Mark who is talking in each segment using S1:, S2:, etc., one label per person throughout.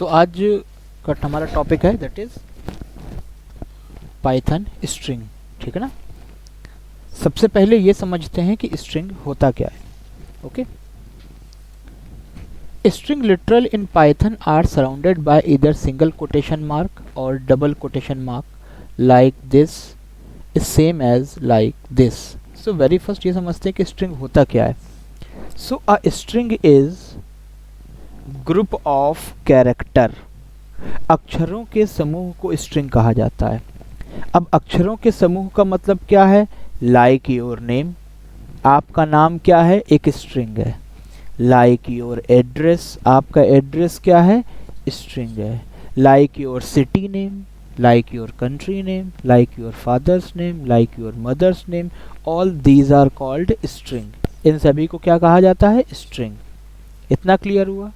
S1: आज का हमारा टॉपिक है दैट इज पाइथन स्ट्रिंग। ठीक है ना। सबसे पहले ये समझते हैं कि स्ट्रिंग होता क्या है। Okay, string literal in Python are surrounded by either single quotation mark और double quotation mark like this is same as like this. So very first ये समझते हैं कि स्ट्रिंग होता क्या है। So a string is group of character. अक्षरों के समूह को स्ट्रिंग कहा जाता है। अब अक्षरों के समूह का मतलब क्या है? लाइक योर नेम, आपका नाम क्या है? एक स्ट्रिंग है। लाइक योर एड्रेस, आपका एड्रेस क्या है? स्ट्रिंग है। Like your city name, like your country name, like your father's name, like your mother's name, all these are called string. इन सभी को क्या कहा जाता है? स्ट्रिंग। इतना क्लियर हुआ?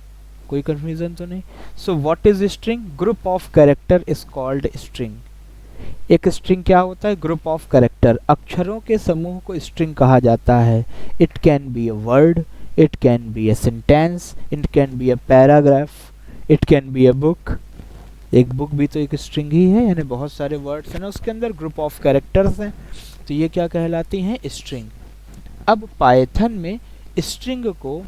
S1: कोई कंफ्यूजन तो नहीं? So what is string? Group of character is called string. एक स्ट्रिंग क्या होता है? ग्रुप ऑफ कैरेक्टर, अक्षरों के समूह को स्ट्रिंग कहा जाता है। It can be a word, it can be a sentence, it can be a paragraph, it can be a book. एक बुक भी तो एक स्ट्रिंग ही है, यानी बहुत सारे वर्ड्स हैं ना उसके अंदर, ग्रुप ऑफ कैरेक्टर्स हैं, तो ये क्या कहलाती हैं? स्ट्रिंग। अब पाइथन में स्ट्रिंग को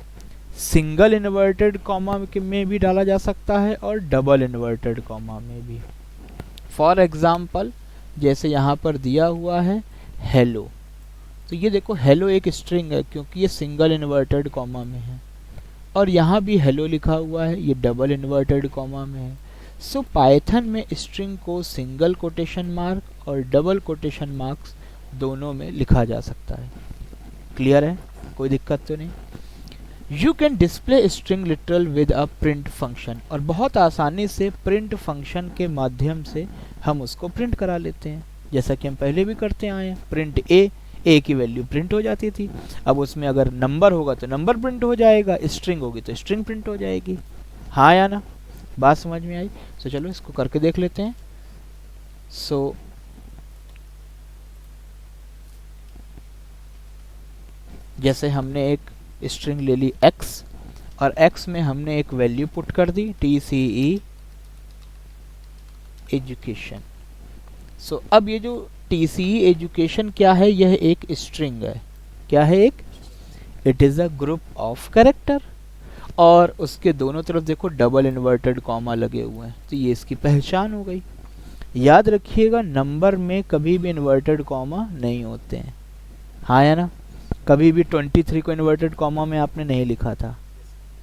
S1: सिंगल इन्वर्टेड कॉमा में भी डाला जा सकता है और डबल इन्वर्टेड कॉमा में भी। फॉर एग्जाम्पल जैसे यहाँ पर दिया हुआ है हेलो, तो ये देखो हेलो एक स्ट्रिंग है क्योंकि ये सिंगल इन्वर्टेड कॉमा में है, और यहाँ भी हेलो लिखा हुआ है, ये डबल इन्वर्टेड कॉमा में है। सो पाइथन में स्ट्रिंग को सिंगल कोटेशन मार्क और डबल कोटेशन मार्क्स दोनों में लिखा जा सकता है। क्लियर है? कोई दिक्कत तो नहीं? You can display string literal with a print function, और बहुत आसानी से प्रिंट फंक्शन के माध्यम से हम उसको प्रिंट करा लेते हैं, जैसा कि हम पहले भी करते आए हैं। प्रिंट ए की वैल्यू प्रिंट हो जाती थी। अब उसमें अगर नंबर होगा तो नंबर प्रिंट हो जाएगा, स्ट्रिंग होगी तो स्ट्रिंग प्रिंट हो जाएगी। हाँ या ना? बात समझ में आई? सो चलो इसको करके देख लेते हैं। सो जैसे हमने एक स्ट्रिंग ले ली x, और x में हमने एक वैल्यू पुट कर दी TCE एजुकेशन। सो अब ये जो TCE एजुकेशन क्या है? यह एक स्ट्रिंग है। क्या है? एक it is a group of character, और उसके दोनों तरफ देखो डबल इन्वर्टेड कॉमा लगे हुए हैं, तो ये इसकी पहचान हो गई। याद रखिएगा नंबर में कभी भी इन्वर्टेड कॉमा नहीं होते हैं। हाँ या ना? कभी भी 23 को इन्वर्टेड कॉमा में आपने नहीं लिखा था।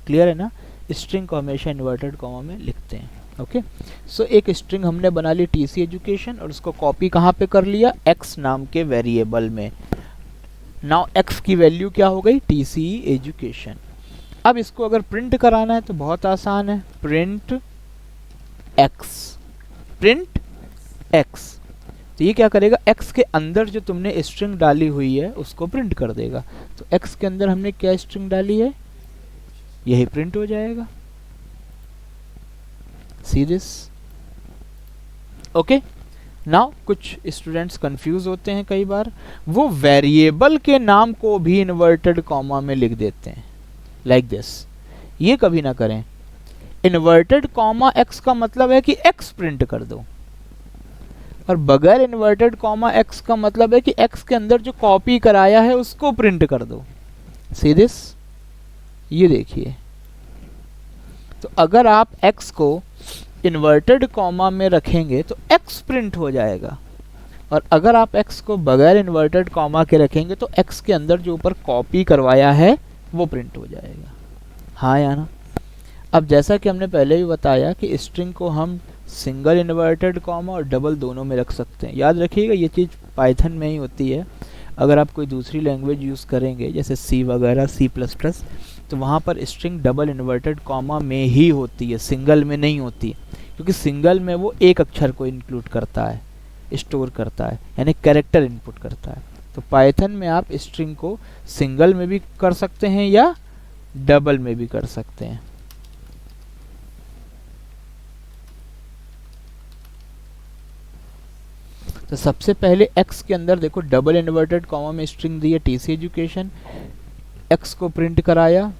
S1: क्लियर है ना? स्ट्रिंग को हमेशा इन्वर्टेड कॉमा में लिखते हैं। ओके, सो एक स्ट्रिंग हमने बना ली TC एजुकेशन, और उसको कॉपी कहाँ पे कर लिया? x नाम के वेरिएबल में। नाउ x की वैल्यू क्या हो गई? TCE education. अब इसको अगर प्रिंट कराना है तो बहुत आसान है, प्रिंट x, प्रिंट x। तो ये क्या करेगा? x के अंदर जो तुमने स्ट्रिंग डाली हुई है उसको प्रिंट कर देगा। तो x के अंदर हमने क्या स्ट्रिंग डाली है? यही प्रिंट हो जाएगा। See this? ओके, नाउ कुछ स्टूडेंट्स कंफ्यूज होते हैं कई बार, वो वेरिएबल के नाम को भी इन्वर्टेड कॉमा में लिख देते हैं लाइक दिस। ये कभी ना करें। इन्वर्टेड कॉमा x का मतलब है कि x प्रिंट कर दो, और बगैर इन्वर्टेड कॉमा x का मतलब है कि x के अंदर जो कॉपी कराया है उसको प्रिंट कर दो। See this? ये देखिए, तो अगर आप x को इन्वर्टेड कॉमा में रखेंगे तो x प्रिंट हो जाएगा, और अगर आप x को बगैर इन्वर्टेड कॉमा के रखेंगे तो x के अंदर जो ऊपर कॉपी करवाया है वो प्रिंट हो जाएगा। हाँ या ना? अब जैसा कि हमने पहले भी बताया कि स्ट्रिंग को हम सिंगल इन्वर्टेड कॉमा और डबल दोनों में रख सकते हैं। याद रखिएगा ये चीज़ पाइथन में ही होती है। अगर आप कोई दूसरी लैंग्वेज यूज़ करेंगे जैसे C वगैरह, C++, तो वहाँ पर स्ट्रिंग डबल इन्वर्टेड कॉमा में ही होती है, सिंगल में नहीं होती है, क्योंकि सिंगल में वो एक अक्षर को इंक्लूड करता है, स्टोर करता है, यानी कैरेक्टर इनपुट करता है। तो पाइथन में आप स्ट्रिंग को सिंगल में भी कर सकते हैं या डबल में भी कर सकते हैं। तो सबसे पहले x के अंदर देखो डबल इन्वर्टेड कॉमा में स्ट्रिंग दी है TC एजुकेशन, x को प्रिंट कराया,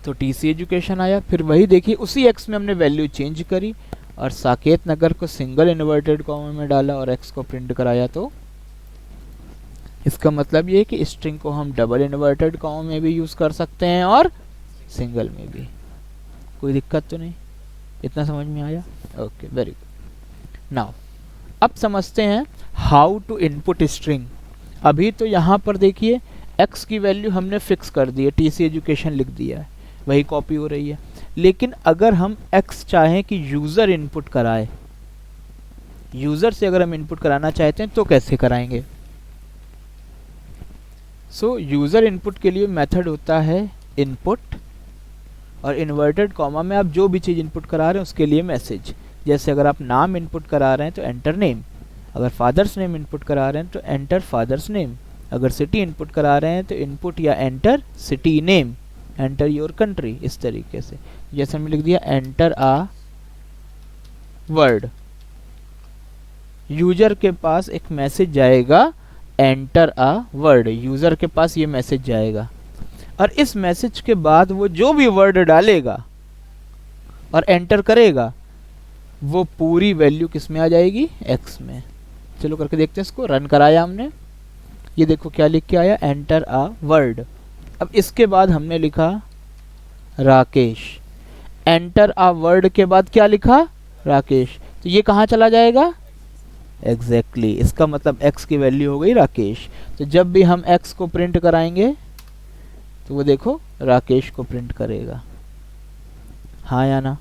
S1: तो टीसी एजुकेशन आया। फिर वही देखिए उसी एक्स में हमने वैल्यू चेंज करी और साकेत नगर को सिंगल इन्वर्टेड कॉमा में डाला और एक्स को प्रिंट कराया। तो इसका मतलब ये है कि स्ट्रिंग को हम डबल इन्वर्टेड कॉमा में भी यूज कर सकते हैं और सिंगल में भी। कोई दिक्कत तो नहीं? इतना समझ में आया? Okay, very good. नाउ अब समझते हैं हाउ टू इनपुट स्ट्रिंग। अभी तो यहाँ पर देखिए x की वैल्यू हमने फिक्स कर दी है, टीसी एजुकेशन लिख दिया है, वही कॉपी हो रही है। लेकिन अगर हम x चाहें कि यूजर इनपुट कराए, यूजर से अगर हम इनपुट कराना चाहते हैं तो कैसे कराएंगे? सो यूजर इनपुट के लिए मेथड होता है इनपुट, और इन्वर्टेड कॉमा में आप जो भी चीज इनपुट करा रहे हैं उसके लिए मैसेज। जैसे अगर आप नाम इनपुट करा रहे हैं तो एंटर नेम, अगर फादर्स नेम इनपुट करा रहे हैं तो एंटर फादर्स नेम, अगर सिटी इनपुट करा रहे हैं तो इनपुट या enter city name, enter your country. इस तरीके से जैसे हमने लिख दिया एंटर आ वर्ड, यूजर के पास एक मैसेज जाएगा एंटर अ वर्ड, यूजर के पास ये मैसेज जाएगा और इस मैसेज के बाद वो जो भी वर्ड डालेगा और एंटर करेगा वो पूरी वैल्यू किस में आ जाएगी? एक्स में। चलो करके देखते हैं इसको। रन कराया हमने, ये देखो क्या लिख के आया, एंटर अ वर्ड। अब इसके बाद हमने लिखा राकेश, एंटर अ वर्ड के बाद क्या लिखा? राकेश। तो ये कहाँ चला जाएगा? एग्जैक्टली इसका मतलब x की वैल्यू हो गई राकेश। तो जब भी हम x को प्रिंट कराएंगे तो वो देखो राकेश को प्रिंट करेगा। हाँ या ना?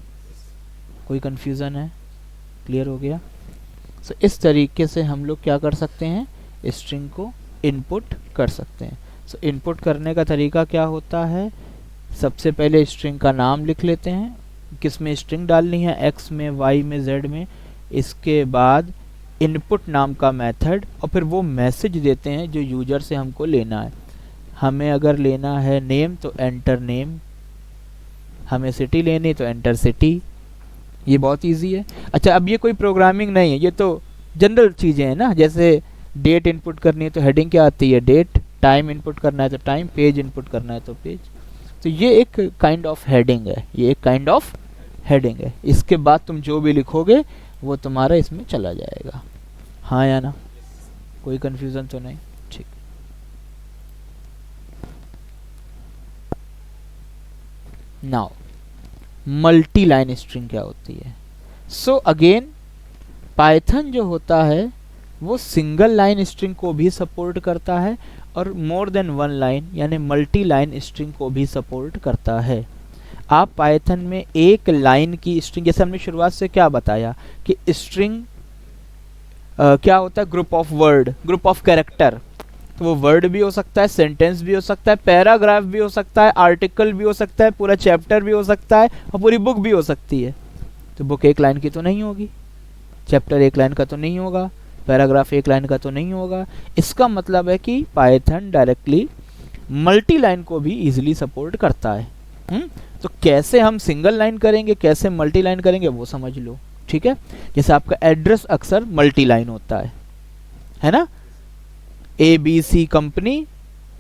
S1: कोई कंफ्यूजन है? क्लियर हो गया? सो इस तरीके से हम लोग क्या कर सकते हैं? स्ट्रिंग को इनपुट कर सकते हैं। सो इनपुट करने का तरीका क्या होता है? सबसे पहले स्ट्रिंग का नाम लिख लेते हैं, किस में स्ट्रिंग डालनी है, x में, y में, z में। इसके बाद इनपुट नाम का मेथड, और फिर वो मैसेज देते हैं जो यूजर से हमको लेना है। हमें अगर लेना है नेम तो एंटर नेम, हमें सिटी लेनी तो एंटर सिटी। ये बहुत इजी है। अच्छा, अब ये कोई प्रोग्रामिंग नहीं है, ये तो जनरल चीज़ें हैं ना। जैसे डेट इनपुट करनी है तो हेडिंग क्या आती है? डेट। टाइम इनपुट करना है तो टाइम। पेज इनपुट करना है तो पेज। तो ये एक काइंड ऑफ हेडिंग है, ये एक काइंड ऑफ हेडिंग है। इसके बाद तुम जो भी लिखोगे वो तुम्हारा इसमें चला जाएगा। हाँ या ना? कोई कंफ्यूजन तो नहीं? ठीक। नाउ मल्टी लाइन स्ट्रिंग क्या होती है? सो अगेन पाइथन जो होता है वो सिंगल लाइन स्ट्रिंग को भी सपोर्ट करता है और मोर देन वन लाइन यानी मल्टी लाइन स्ट्रिंग को भी सपोर्ट करता है। आप पाइथन में एक लाइन की स्ट्रिंग, जैसे हमने शुरुआत से क्या बताया कि स्ट्रिंग क्या होता है? Group of word, group of character. तो वो वर्ड भी हो सकता है, सेंटेंस भी हो सकता है, पैराग्राफ भी हो सकता है, आर्टिकल भी हो सकता है, पूरा चैप्टर भी हो सकता है और पूरी बुक भी हो सकती है। तो बुक एक लाइन की तो नहीं होगी, चैप्टर एक लाइन का तो नहीं होगा, पैराग्राफ एक लाइन का तो नहीं होगा। इसका मतलब है कि पाइथन डायरेक्टली मल्टी लाइन को भी इजीली सपोर्ट करता है। तो कैसे हम सिंगल लाइन करेंगे, कैसे मल्टी लाइन करेंगे वो समझ लो। ठीक है, जैसे आपका एड्रेस अक्सर मल्टी लाइन होता है ना? ABC कंपनी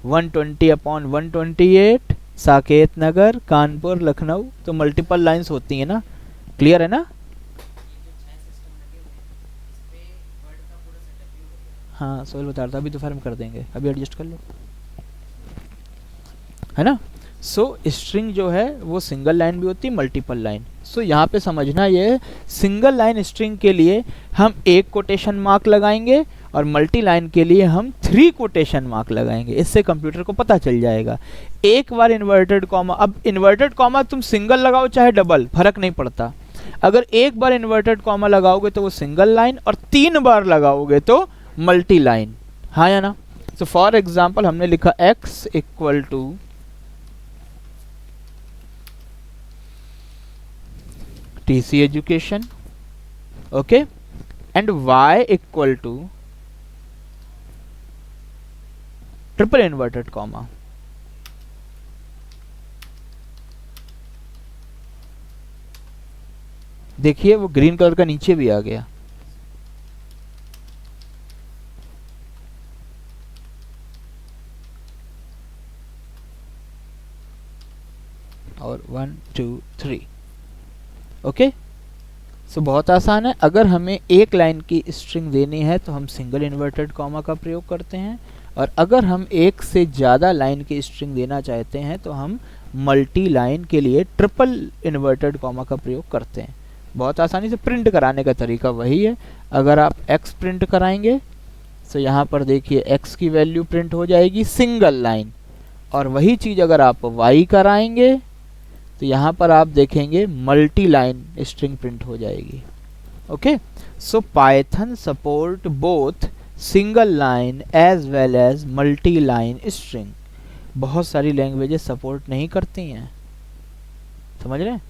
S1: 120/128 साकेत नगर कानपुर लखनऊ, तो मल्टीपल लाइंस होती है ना? क्लियर है ना? हाँ सोहेल बता रहा था, अभी दोपहर में कर देंगे, अभी एडजस्ट कर लो, है ना? सो स्ट्रिंग जो है वो सिंगल लाइन भी होती है, मल्टीपल लाइन। सो यहाँ पे समझना ये है, सिंगल लाइन स्ट्रिंग के लिए हम एक कोटेशन मार्क लगाएंगे और मल्टी लाइन के लिए हम 3 कोटेशन मार्क लगाएंगे। इससे कंप्यूटर को पता चल जाएगा। एक बार इन्वर्टेड कॉमा, अब इन्वर्टेड कॉमा तुम सिंगल लगाओ चाहे डबल, फर्क नहीं पड़ता। अगर एक बार इन्वर्टेड कॉमा लगाओगे तो वो सिंगल लाइन, और 3 बार लगाओगे तो मल्टी लाइन। हाँ या ना? सो फॉर एग्जाम्पल हमने लिखा x equal to TC education, okay, and y equal to triple inverted comma. देखिए वो ग्रीन कलर का नीचे भी आ गया। और 2 3। ओके, सो बहुत आसान है। अगर हमें एक लाइन की स्ट्रिंग देनी है तो हम सिंगल इन्वर्टेड कॉमा का प्रयोग करते हैं, और अगर हम एक से ज़्यादा लाइन की स्ट्रिंग देना चाहते हैं तो हम मल्टी लाइन के लिए ट्रिपल इन्वर्टेड कॉमा का प्रयोग करते हैं। बहुत आसानी से प्रिंट कराने का तरीका वही है। अगर आप x प्रिंट कराएंगे तो यहाँ पर देखिए x की वैल्यू प्रिंट हो जाएगी सिंगल लाइन, और वही चीज़ अगर आप y कराएंगे तो यहाँ पर आप देखेंगे मल्टी लाइन स्ट्रिंग प्रिंट हो जाएगी। Okay, so Python support both single line as well as multi line string. बहुत सारी लैंग्वेजेस सपोर्ट नहीं करती हैं, समझ रहे हैं?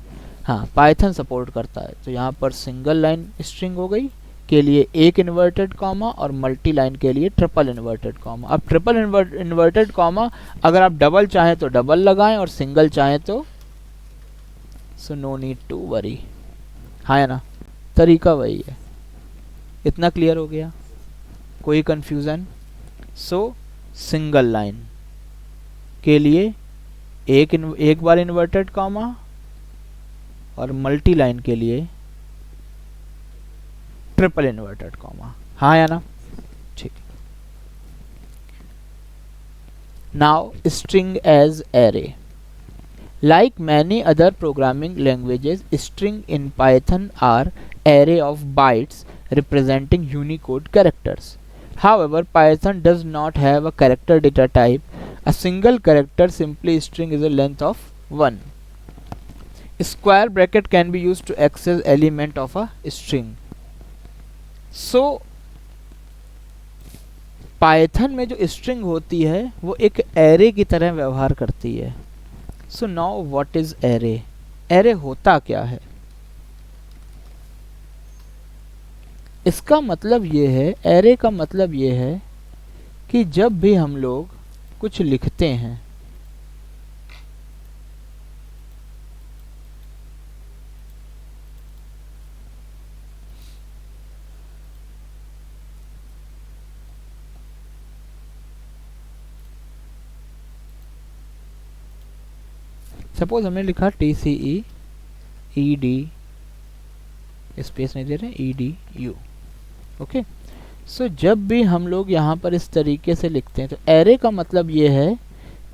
S1: हाँ, पाइथन सपोर्ट करता है। तो यहाँ पर सिंगल लाइन स्ट्रिंग हो गई के लिए एक इन्वर्टेड कॉमा, और मल्टी लाइन के लिए ट्रिपल इन्वर्टेड कॉमा। अब ट्रिपल इन्वर्टेड कॉमा अगर आप डबल चाहें तो डबल लगाएं, और सिंगल चाहें तो so no need to worry. हाँ या ना, तरीका वही है। इतना क्लियर हो गया? कोई कंफ्यूजन? सो सिंगल लाइन के लिए एक बार इन्वर्टेड कॉमा, और मल्टी लाइन के लिए ट्रिपल इन्वर्टेड कॉमा। हाँ या ना? ठीक। Now string as array. Like many other programming languages, string in Python are array of bytes representing Unicode characters. However, Python does not have a character data type. A single character simply string is a length of 1. Square bracket can be used to access element of a string. So, Python में जो string होती है वो एक array की तरह व्यवहार करती है। So now what is array? Array होता क्या है? इसका मतलब ये है, एरे का मतलब ये है कि जब भी हम लोग कुछ लिखते हैं सपोज हमने लिखा TCE स्पेस नहीं दे रहे EDU। ओके, सो जब भी हम लोग यहाँ पर इस तरीके से लिखते हैं तो एरे का मतलब ये है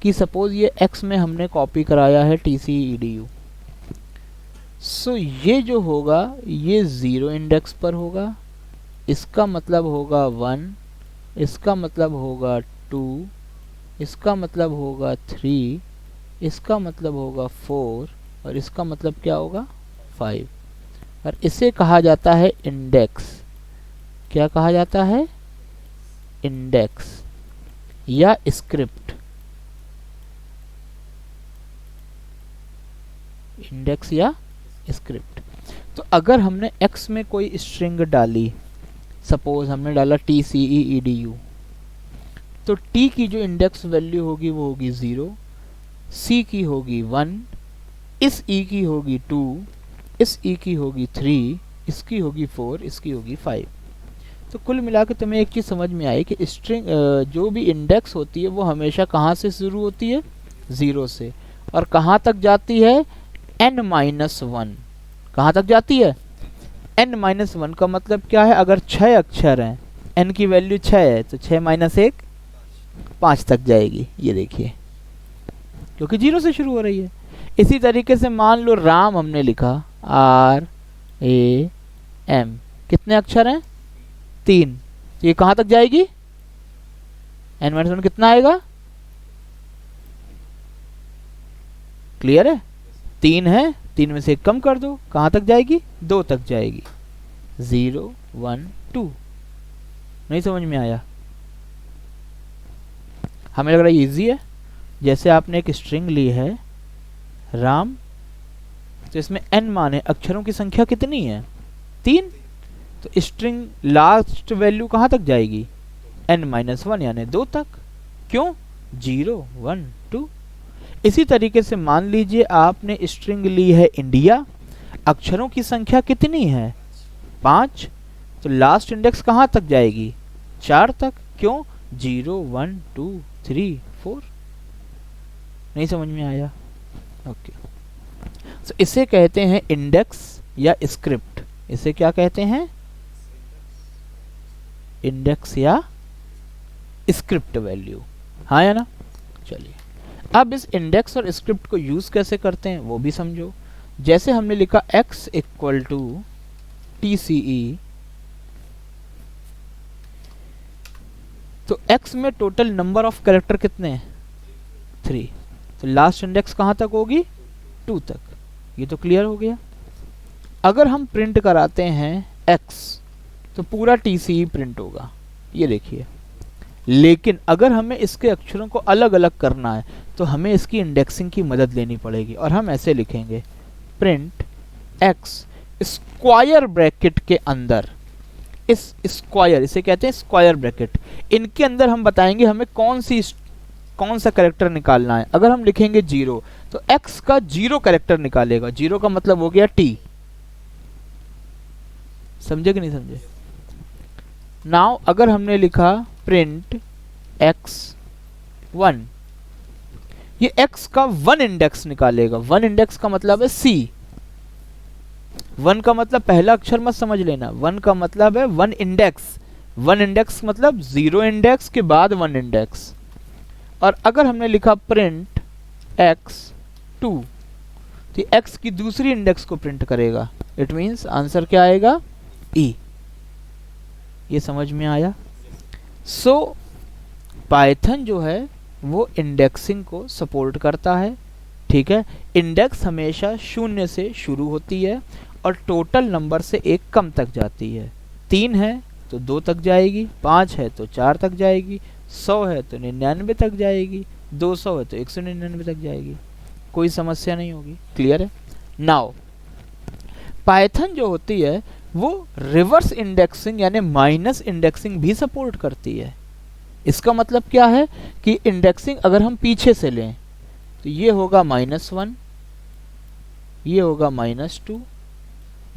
S1: कि सपोज ये x में हमने कॉपी कराया है TCE EDU, सो ये जो होगा ये 0 इंडेक्स पर होगा, इसका मतलब होगा 1, इसका मतलब होगा 2, इसका मतलब होगा 3, इसका मतलब होगा 4, और इसका मतलब क्या होगा 5। और इसे कहा जाता है इंडेक्स। क्या कहा जाता है? इंडेक्स या स्क्रिप्ट। इंडेक्स या स्क्रिप्ट। तो अगर हमने x में कोई स्ट्रिंग डाली, सपोज हमने डाला TCE EDU, तो t की जो इंडेक्स वैल्यू होगी वो होगी 0, C की होगी 1, इस E की होगी 2, इस E की होगी 3, इसकी होगी 4, इसकी होगी 5। तो कुल मिला के तुम्हें एक चीज़ समझ में आई कि स्ट्रिंग जो भी इंडेक्स होती है वो हमेशा कहाँ से शुरू होती है? 0 से, और कहाँ तक जाती है? n-1। कहाँ तक जाती है? n-1 का मतलब क्या है? अगर 6 अक्षर हैं, n की वैल्यू 6 है, तो 6 - 1 5 तक जाएगी। ये देखिए, क्योंकि 0 से शुरू हो रही है। इसी तरीके से मान लो राम हमने लिखा RAM, कितने अक्षर हैं? 3, ये कहाँ तक जाएगी? n-1 कितना आएगा? क्लियर है? 3 है, 3 में से 1 कम कर दो, कहाँ तक जाएगी? 2 तक जाएगी। 0 1 2। नहीं समझ में आया? हमें लग रहा है इजी है। जैसे आपने एक स्ट्रिंग ली है राम, तो इसमें n माने अक्षरों की संख्या कितनी है? 3। तो स्ट्रिंग लास्ट वैल्यू कहाँ तक जाएगी? n-1 यानी 2 तक। क्यों? 0 1 2। इसी तरीके से मान लीजिए आपने स्ट्रिंग ली है इंडिया, अक्षरों की संख्या कितनी है? 5। तो लास्ट इंडेक्स कहाँ तक जाएगी? 4 तक। क्यों? 0 1 2 3 4। नहीं समझ में आया? ओके, तो इसे कहते हैं इंडेक्स या स्क्रिप्ट। इसे क्या कहते हैं? इंडेक्स या स्क्रिप्ट वैल्यू, हाँ या ना। चलिए अब इस इंडेक्स और स्क्रिप्ट को यूज कैसे करते हैं वो भी समझो। जैसे हमने लिखा x इक्वल टू TCE, तो x में टोटल नंबर ऑफ कैरेक्टर कितने हैं? 3। तो लास्ट इंडेक्स कहां तक होगी? 2 तक। ये तो क्लियर हो गया। अगर हम प्रिंट कराते हैं x तो पूरा TCE प्रिंट होगा, ये देखिए। लेकिन अगर हमें इसके अक्षरों को अलग अलग करना है तो हमें इसकी इंडेक्सिंग की मदद लेनी पड़ेगी, और हम ऐसे लिखेंगे प्रिंट x स्क्वायर ब्रैकेट के अंदर, इस स्क्वायर, इसे कहते हैं स्क्वायर ब्रैकेट, इनके अंदर हम बताएंगे हमें कौन सा कैरेक्टर निकालना है। अगर हम लिखेंगे 0 तो x का 0 कैरेक्टर निकालेगा। 0 का मतलब हो गया t। समझे कि नहीं समझे? नाउ अगर हमने लिखा प्रिंट x1, ये x का 1 इंडेक्स निकालेगा। 1 इंडेक्स का मतलब है c। 1 का मतलब पहला अक्षर मत समझ लेना, 1 का मतलब है 1 इंडेक्स। 1 इंडेक्स मतलब 0 इंडेक्स के बाद 1 इंडेक्स। और अगर हमने लिखा प्रिंट x2 तो x की दूसरी इंडेक्स को प्रिंट करेगा। इट मींस आंसर क्या आएगा? e। ये समझ में आया? सो पाइथन जो है वो इंडेक्सिंग को सपोर्ट करता है, ठीक है। इंडेक्स हमेशा 0 से शुरू होती है और टोटल नंबर से 1 कम तक जाती है। 3 है तो 2 तक जाएगी, 5 है तो 4 तक जाएगी, 100 है तो 99 तक जाएगी, 200 है तो 199 तक जाएगी। कोई समस्या नहीं होगी। क्लियर है? नाउ पाइथन जो होती है वो रिवर्स इंडेक्सिंग यानी माइनस इंडेक्सिंग भी सपोर्ट करती है। इसका मतलब क्या है कि इंडेक्सिंग अगर हम पीछे से लें तो ये होगा -1, ये होगा -2,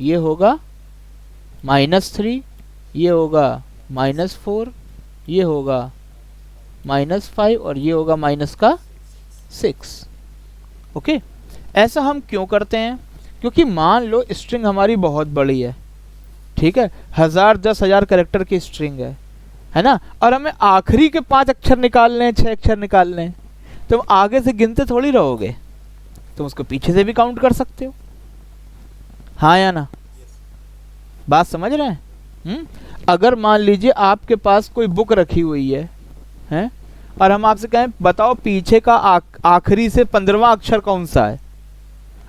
S1: ये होगा -3, ये होगा -4, ये होगा -5 और ये होगा -6। ओके, ऐसा हम क्यों करते हैं? क्योंकि मान लो स्ट्रिंग हमारी बहुत बड़ी है, ठीक है, 1000 10,000 कैरेक्टर की स्ट्रिंग है ना, और हमें आखिरी के 5 अक्षर निकालने हैं, 6 अक्षर निकालने हैं। तुम आगे से गिनते थोड़ी रहोगे, तुम उसको पीछे से भी काउंट कर सकते हो, हाँ या ना? बात समझ रहे हैं? अगर मान लीजिए आपके पास कोई बुक रखी हुई है और हम आपसे कहें बताओ पीछे का आखिरी से 15वां अक्षर कौन सा है,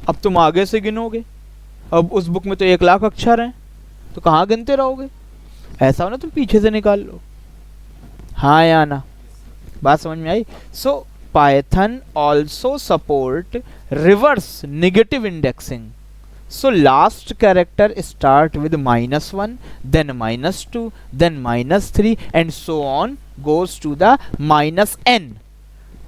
S1: अब तुम आगे से गिनोगे। अब उस बुक में तो 1 लाख अक्षर हैं, तो कहाँ गिनते रहोगे? ऐसा हो ना, तुम पीछे से निकाल लो, हाँ या ना? बात समझ में आई? So Python also support reverse negative indexing. So last character start with -1, then -2, then -3 and so on goes to the -n।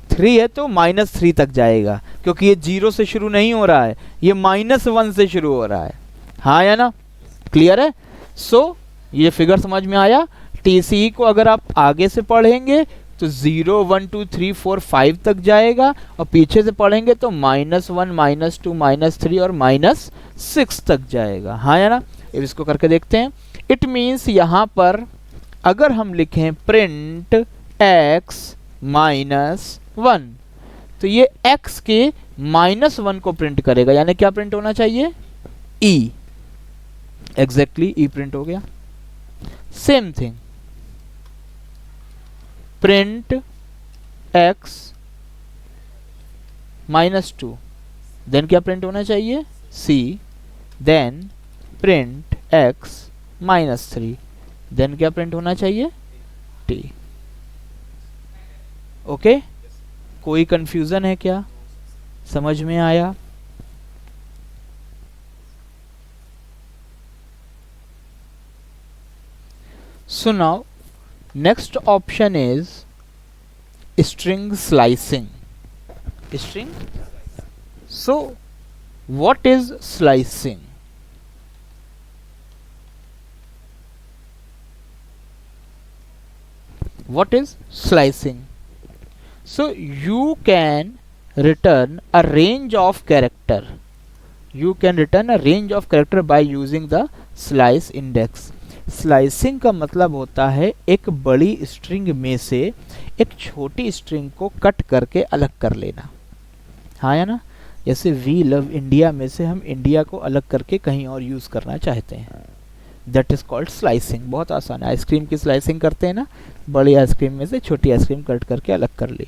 S1: 3 है तो -3 तक जाएगा, क्योंकि ये 0 से शुरू नहीं हो रहा है, ये -1 से शुरू हो रहा है, हाँ या ना? क्लियर है? सो ये फिगर समझ में आया? TCE को अगर आप आगे से पढ़ेंगे तो 0 1 2 3 4 5 तक जाएगा, और पीछे से पढ़ेंगे तो -1 -2 -3 और -6 तक जाएगा, हाँ या ना? अब इसको करके देखते हैं। इट मीन्स यहाँ पर अगर हम लिखें प्रिंट x -1 तो ये x के -1 को प्रिंट करेगा, यानी क्या प्रिंट होना चाहिए? e। एग्जैक्टली e प्रिंट हो गया। Same thing print x -2 then क्या प्रिंट होना चाहिए? c। Then print x -3 then क्या प्रिंट होना चाहिए? t। ओके, कोई कंफ्यूजन है क्या? समझ में आया? So now next option is string slicing. String. So what is slicing? What is slicing? So you can return a range of character. You can return a range of character by using the slice index. Slicing का मतलब होता है एक बड़ी string में से एक छोटी स्ट्रिंग को कट करके अलग कर लेना, हाँ या ना। जैसे वी लव इंडिया में से हम इंडिया को अलग करके कहीं और यूज करना चाहते हैं, दैट इज कॉल्ड स्लाइसिंग। बहुत आसान है, आइसक्रीम की स्लाइसिंग करते हैं ना, बड़ी आइसक्रीम में से छोटी आइसक्रीम कट करके अलग कर ली।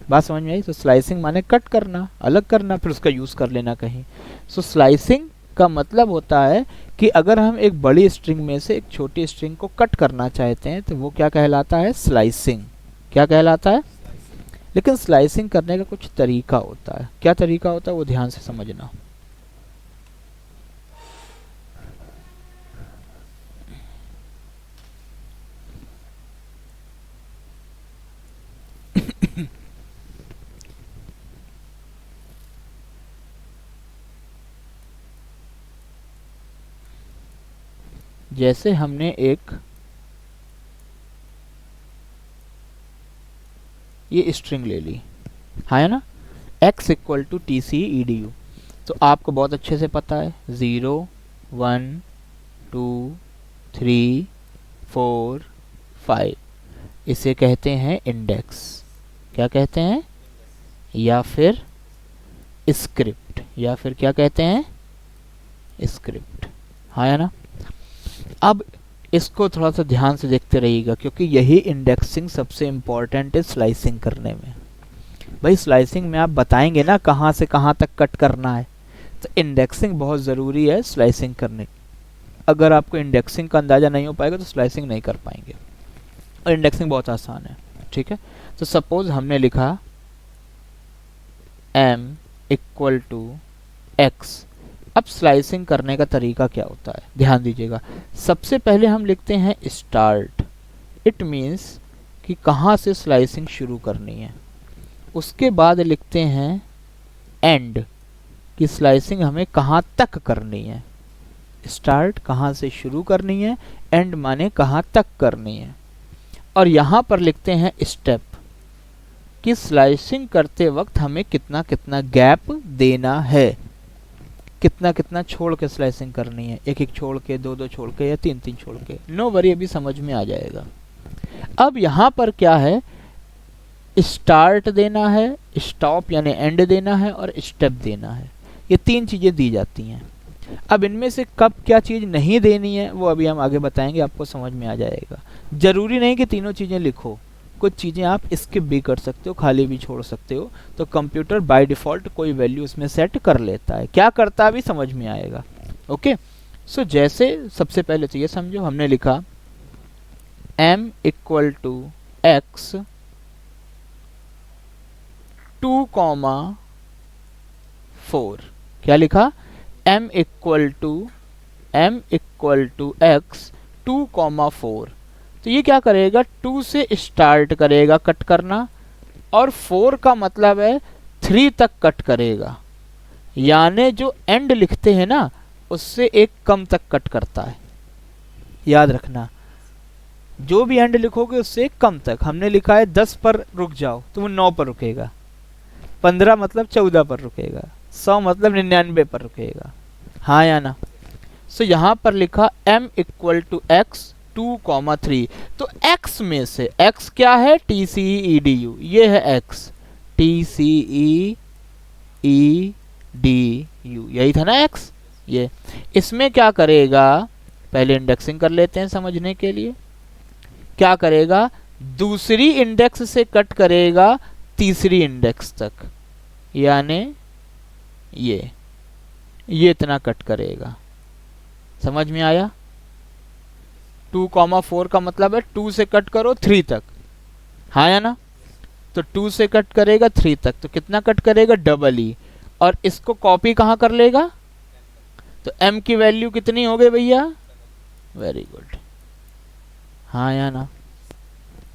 S1: बात समझ में आई? तो स्लाइसिंग माने कट करना, अलग करना, फिर उसका यूज कर लेना कहीं। सो स्लाइसिंग का मतलब होता है कि अगर हम एक बड़ी स्ट्रिंग में से एक छोटी स्ट्रिंग को कट करना चाहते हैं तो वो क्या कहलाता है? स्लाइसिंग। क्या कहलाता है? लेकिन स्लाइसिंग करने का कुछ तरीका होता है। क्या तरीका होता है वो ध्यान से समझना। जैसे हमने एक ये स्ट्रिंग ले ली, हाँ है ना, x equal to T C E D U. तो आपको बहुत अच्छे से पता है 0 1 2 3 4 5, इसे कहते हैं इंडेक्स। क्या कहते हैं? या फिर स्क्रिप्ट, या फिर क्या कहते हैं? स्क्रिप्ट, हाँ या ना। अब इसको थोड़ा सा ध्यान से देखते रहिएगा क्योंकि यही इंडेक्सिंग सबसे इम्पोर्टेंट है स्लाइसिंग करने में। भाई स्लाइसिंग में आप बताएंगे ना कहाँ से कहाँ तक कट करना है, तो इंडेक्सिंग बहुत ज़रूरी है स्लाइसिंग करने। अगर आपको इंडेक्सिंग का अंदाज़ा नहीं हो पाएगा तो स्लाइसिंग नहीं कर पाएंगे। और इंडेक्सिंग बहुत आसान है, ठीक है। तो सपोज हमने लिखा m इक्वल टू एक्स। अब स्लाइसिंग करने का तरीका क्या होता है, ध्यान दीजिएगा। सबसे पहले हम लिखते हैं स्टार्ट, इट मीन्स कि कहाँ से स्लाइसिंग शुरू करनी है। उसके बाद लिखते हैं एंड, कि स्लाइसिंग हमें कहाँ तक करनी है। स्टार्ट कहाँ से शुरू करनी है, एंड माने कहाँ तक करनी है। और यहाँ पर लिखते हैं स्टेप, कि स्लाइसिंग करते वक्त हमें कितना कितना गैप देना है, कितना कितना छोड़ के स्लाइसिंग करनी है, एक एक छोड़ के, दो दो छोड़ के, या तीन तीन छोड़ के। नो वरी, अभी समझ में आ जाएगा। अब यहाँ पर क्या है, स्टार्ट देना है, स्टॉप यानी एंड देना है, और स्टेप देना है। ये तीन चीजें दी जाती हैं। अब इनमें से कब क्या चीज नहीं देनी है वो अभी हम आगे बताएंगे, आपको समझ में आ जाएगा। जरूरी नहीं कि तीनों चीजें लिखो, कुछ चीजें आप स्किप भी कर सकते हो, खाली भी छोड़ सकते हो। तो कंप्यूटर बाय डिफॉल्ट कोई वैल्यू उसमें सेट कर लेता है, क्या करता है भी समझ में आएगा। ओके, सो जैसे सबसे पहले तो ये समझो, हमने लिखा m इक्वल टू एक्स 2, 4। क्या लिखा? m equal to x 2, 4। तो ये क्या करेगा, 2 से स्टार्ट करेगा कट करना, और 4 का मतलब है 3 तक कट करेगा। यानी जो एंड लिखते हैं ना उससे एक कम तक कट करता है। याद रखना, जो भी एंड लिखोगे उससे एक कम तक। हमने लिखा है 10 पर रुक जाओ तो वो 9 पर रुकेगा, 15 मतलब 14 पर रुकेगा, 100 मतलब 99 पर रुकेगा, हाँ या ना। सो यहाँ पर लिखा m इक्वल टू एक्स 2, 3। तो x में से, x क्या है? TCEEDU, ये है x, TCEEDU, यही था ना x। ये इसमें क्या करेगा, पहले इंडेक्सिंग कर लेते हैं समझने के लिए। क्या करेगा, दूसरी इंडेक्स से कट करेगा तीसरी इंडेक्स तक, यानी ये इतना कट करेगा। समझ में आया? 2, 4 का मतलब है 2 से कट करो 3 तक, हाँ या ना। तो 2 से कट करेगा 3 तक, तो कितना कट करेगा? Double E. और इसको कॉपी कहाँ कर लेगा? तो m की वैल्यू कितनी हो गई भैया? वेरी गुड, हाँ या ना।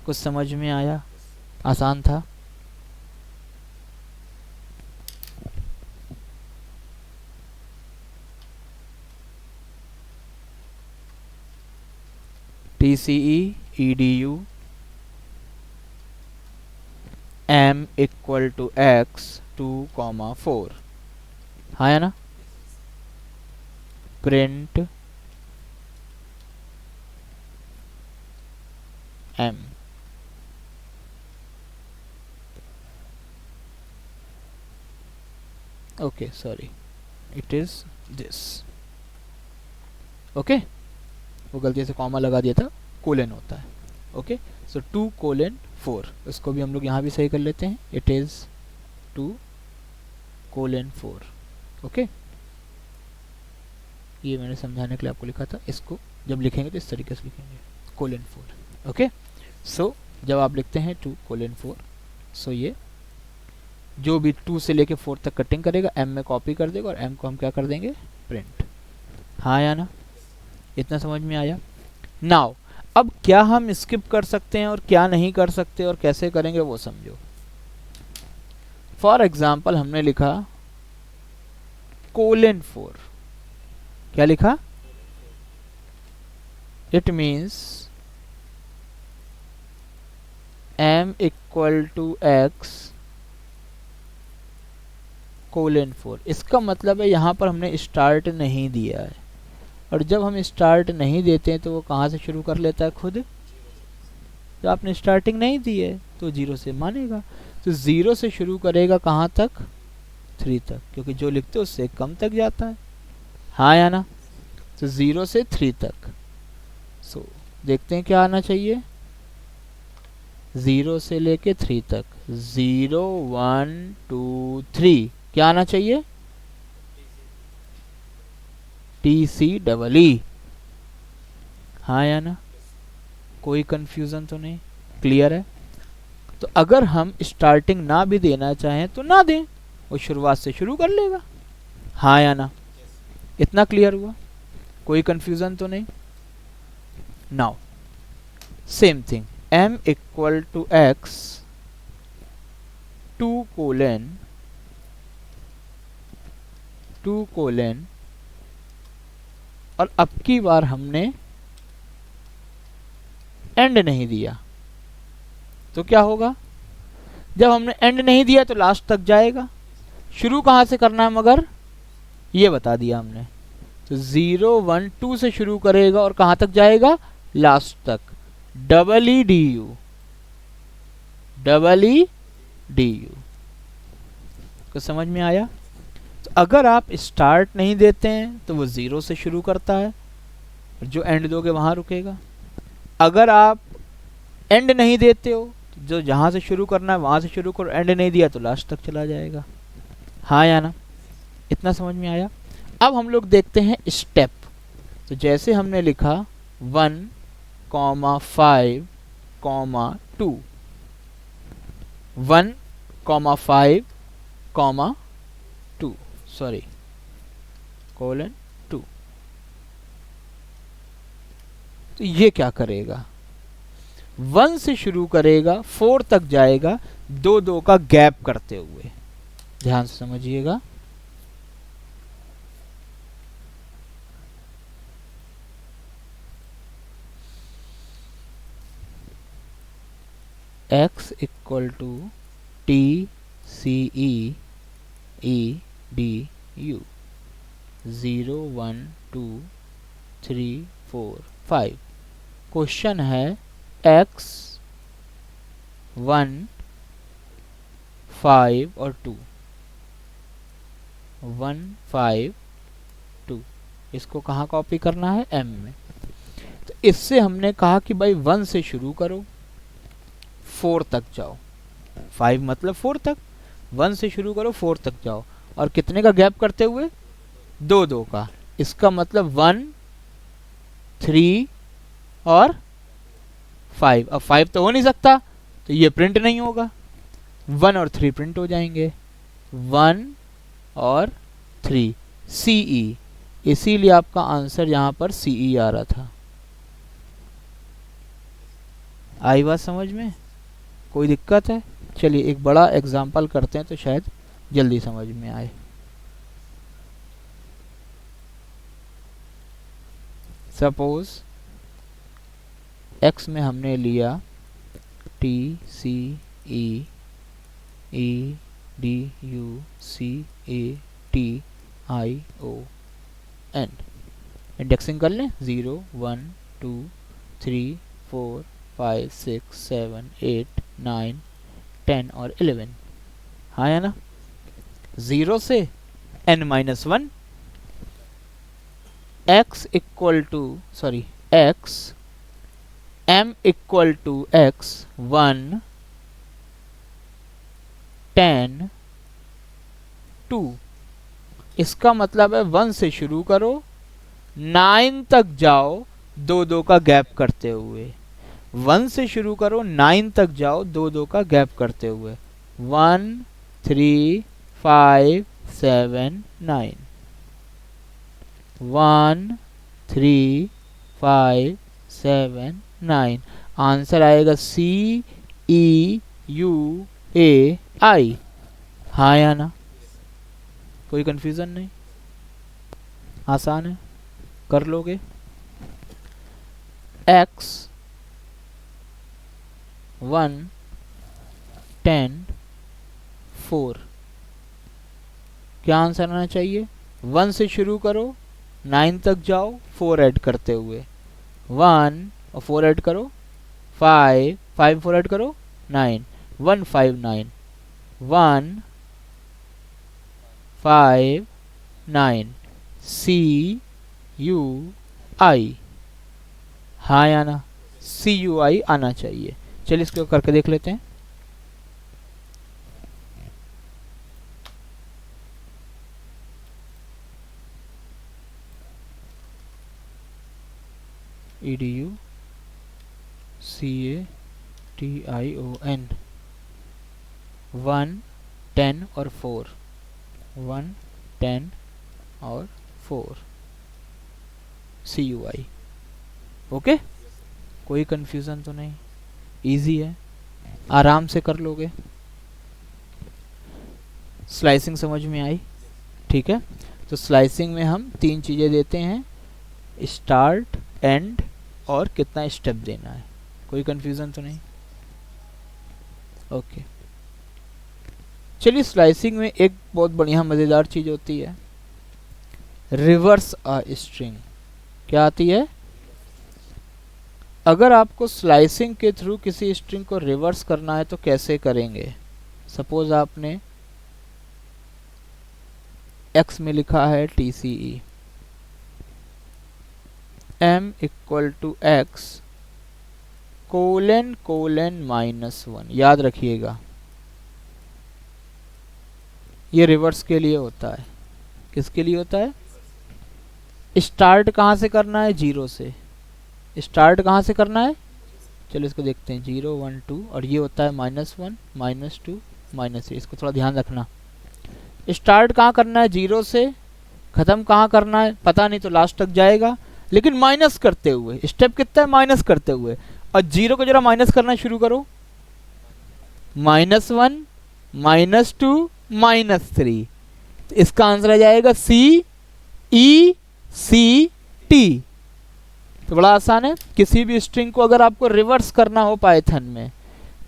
S1: कुछ समझ में आया? आसान था। TCEEDU m equal to x 2, 4, हाँ या ना। Print m। Okay sorry, it is this. Okay, वो गलती से कॉमा लगा दिया था, कोलन होता है। ओके, सो 2:4, इसको भी हम लोग यहाँ भी सही कर लेते हैं, इट इज 2:4। ओके, ये मैंने समझाने के लिए आपको लिखा था, इसको जब लिखेंगे तो इस तरीके से लिखेंगे, 2:4। ओके, सो जब आप लिखते हैं 2:4, सो ये जो भी 2 से लेके 4 तक कटिंग करेगा m में कॉपी कर देगा, और m को हम क्या कर देंगे, प्रिंट। हाँ या ना, इतना समझ में आया। नाउ अब क्या हम स्किप कर सकते हैं और क्या नहीं कर सकते और कैसे करेंगे वो समझो। फॉर एग्जाम्पल हमने लिखा 4, क्या लिखा, it means m equal to x 4। इसका मतलब है यहाँ पर हमने स्टार्ट नहीं दिया है, और जब हम स्टार्ट नहीं देते हैं तो वो कहाँ से शुरू कर लेता है खुद, जब आपने स्टार्टिंग नहीं दी है तो 0 से मानेगा, तो 0 से शुरू करेगा कहाँ तक, 3 तक, क्योंकि जो लिखते हैं उससे कम तक जाता है। हाँ या ना, तो 0 से 3 तक। सो देखते हैं क्या आना चाहिए, 0 से लेके 3 तक, 0 1 2 3, क्या आना चाहिए, TCEE। हाँ या ना, कोई कंफ्यूजन तो नहीं, क्लियर है। तो अगर हम स्टार्टिंग ना भी देना चाहें तो ना दें, वो शुरुआत से शुरू कर लेगा। हाँ या ना, इतना क्लियर हुआ, कोई कंफ्यूजन तो नहीं। Now same thing, m equal to x 2:2, और अब की बार हमने एंड नहीं दिया, तो क्या होगा, जब हमने एंड नहीं दिया तो लास्ट तक जाएगा। शुरू कहाँ से करना है मगर, ये बता दिया हमने, तो 0 1 2 से शुरू करेगा और कहाँ तक जाएगा, लास्ट तक, EEDU। को समझ में आया। तो अगर आप स्टार्ट नहीं देते हैं तो वो 0 से शुरू करता है, और जो एंड दोगे वहां रुकेगा। अगर आप एंड नहीं देते हो तो जो जहां से शुरू करना है वहां से शुरू करो, एंड नहीं दिया तो लास्ट तक चला जाएगा। हाँ या ना, इतना समझ में आया। अब हम लोग देखते हैं स्टेप। तो जैसे हमने लिखा 1, 5, 2, 1, 5, 2, सॉरी, कोलन 2। तो ये क्या करेगा, 1 से शुरू करेगा, 4 तक जाएगा, 2 2 का गैप करते हुए, ध्यान से समझिएगा। x equal to TCEEDU 0 1 2 3 4 5। Question है x 1 5 और 2, 1 5 2, इसको कहाँ कॉपी करना है, m में। तो इससे हमने कहा कि भाई 1 से शुरू करो, 4 तक जाओ, 5 मतलब 4 तक, 1 से शुरू करो 4 तक जाओ, और कितने का गैप करते हुए, 2 2 का। इसका मतलब 1 3 और 5। अब 5 तो हो नहीं सकता, तो ये प्रिंट नहीं होगा, 1 और 3 प्रिंट हो जाएंगे, 1 और 3 CE, इसीलिए आपका आंसर यहाँ पर CE आ रहा था। आई बात समझ में, कोई दिक्कत है। चलिए एक बड़ा एग्जाम्पल करते हैं तो शायद जल्दी समझ में आए। सपोज x में हमने लिया TCEEDUCATION, इंडेक्सिंग कर लें 0 1 2 3 4 5 6 7 8 9 10 और 11। हाँ या ना? 0 से n-1 x equal to x m equal to x 1 10 2। इसका मतलब है 1 से शुरू करो 9 तक जाओ 2 2 का गैप करते हुए। 1 से शुरू करो 9 तक जाओ 2 2 का गैप करते हुए। 1 3 5 7 9 1 3 5 7 9। आंसर आएगा C E U A I। हाँ या ना? कोई कंफ्यूजन नहीं? आसान है, कर लोगे। x 1 10 4। क्या आंसर आना चाहिए? 1 से शुरू करो 9 तक जाओ 4 ऐड करते हुए। 1 और 4 ऐड करो 5 5 4 ऐड करो 9 1 5 9 1 5 9 C U I। हाँ या ना? C U I आना चाहिए। चलिए इसको करके देख लेते हैं। EDU CATION 1 10 और 4 1 10 और 4 CUI। ओके, कोई कंफ्यूजन तो नहीं? इजी है, आराम से कर लोगे। स्लाइसिंग समझ में आई? ठीक है, तो स्लाइसिंग में हम 3 चीज़ें देते हैं, स्टार्ट, एंड और कितना स्टेप देना है। कोई कंफ्यूजन तो नहीं? ओके, चलिए स्लाइसिंग में एक बहुत बढ़िया मज़ेदार चीज़ होती है, रिवर्स अ स्ट्रिंग। क्या आती है? अगर आपको स्लाइसिंग के थ्रू किसी स्ट्रिंग को रिवर्स करना है तो कैसे करेंगे? सपोज आपने x में लिखा है TCE m equal to x colon colon -1। याद रखिएगा, ये रिवर्स के लिए होता है। किसके लिए होता है? स्टार्ट कहाँ से करना है? 0 से। स्टार्ट कहाँ से करना है? चलो इसको देखते हैं, 0 1 2 और ये होता है -1 -2 -3। इसको थोड़ा ध्यान रखना। स्टार्ट कहाँ करना है? 0 से। ख़त्म कहाँ करना है पता नहीं, तो लास्ट तक जाएगा, लेकिन माइनस करते हुए। स्टेप कितना है? माइनस करते हुए। और 0 को जरा माइनस करना शुरू करो, -1 -2 -3। तो इसका आंसर आ जाएगा CECT। तो बड़ा आसान है। किसी भी स्ट्रिंग को अगर आपको रिवर्स करना हो पाइथन में,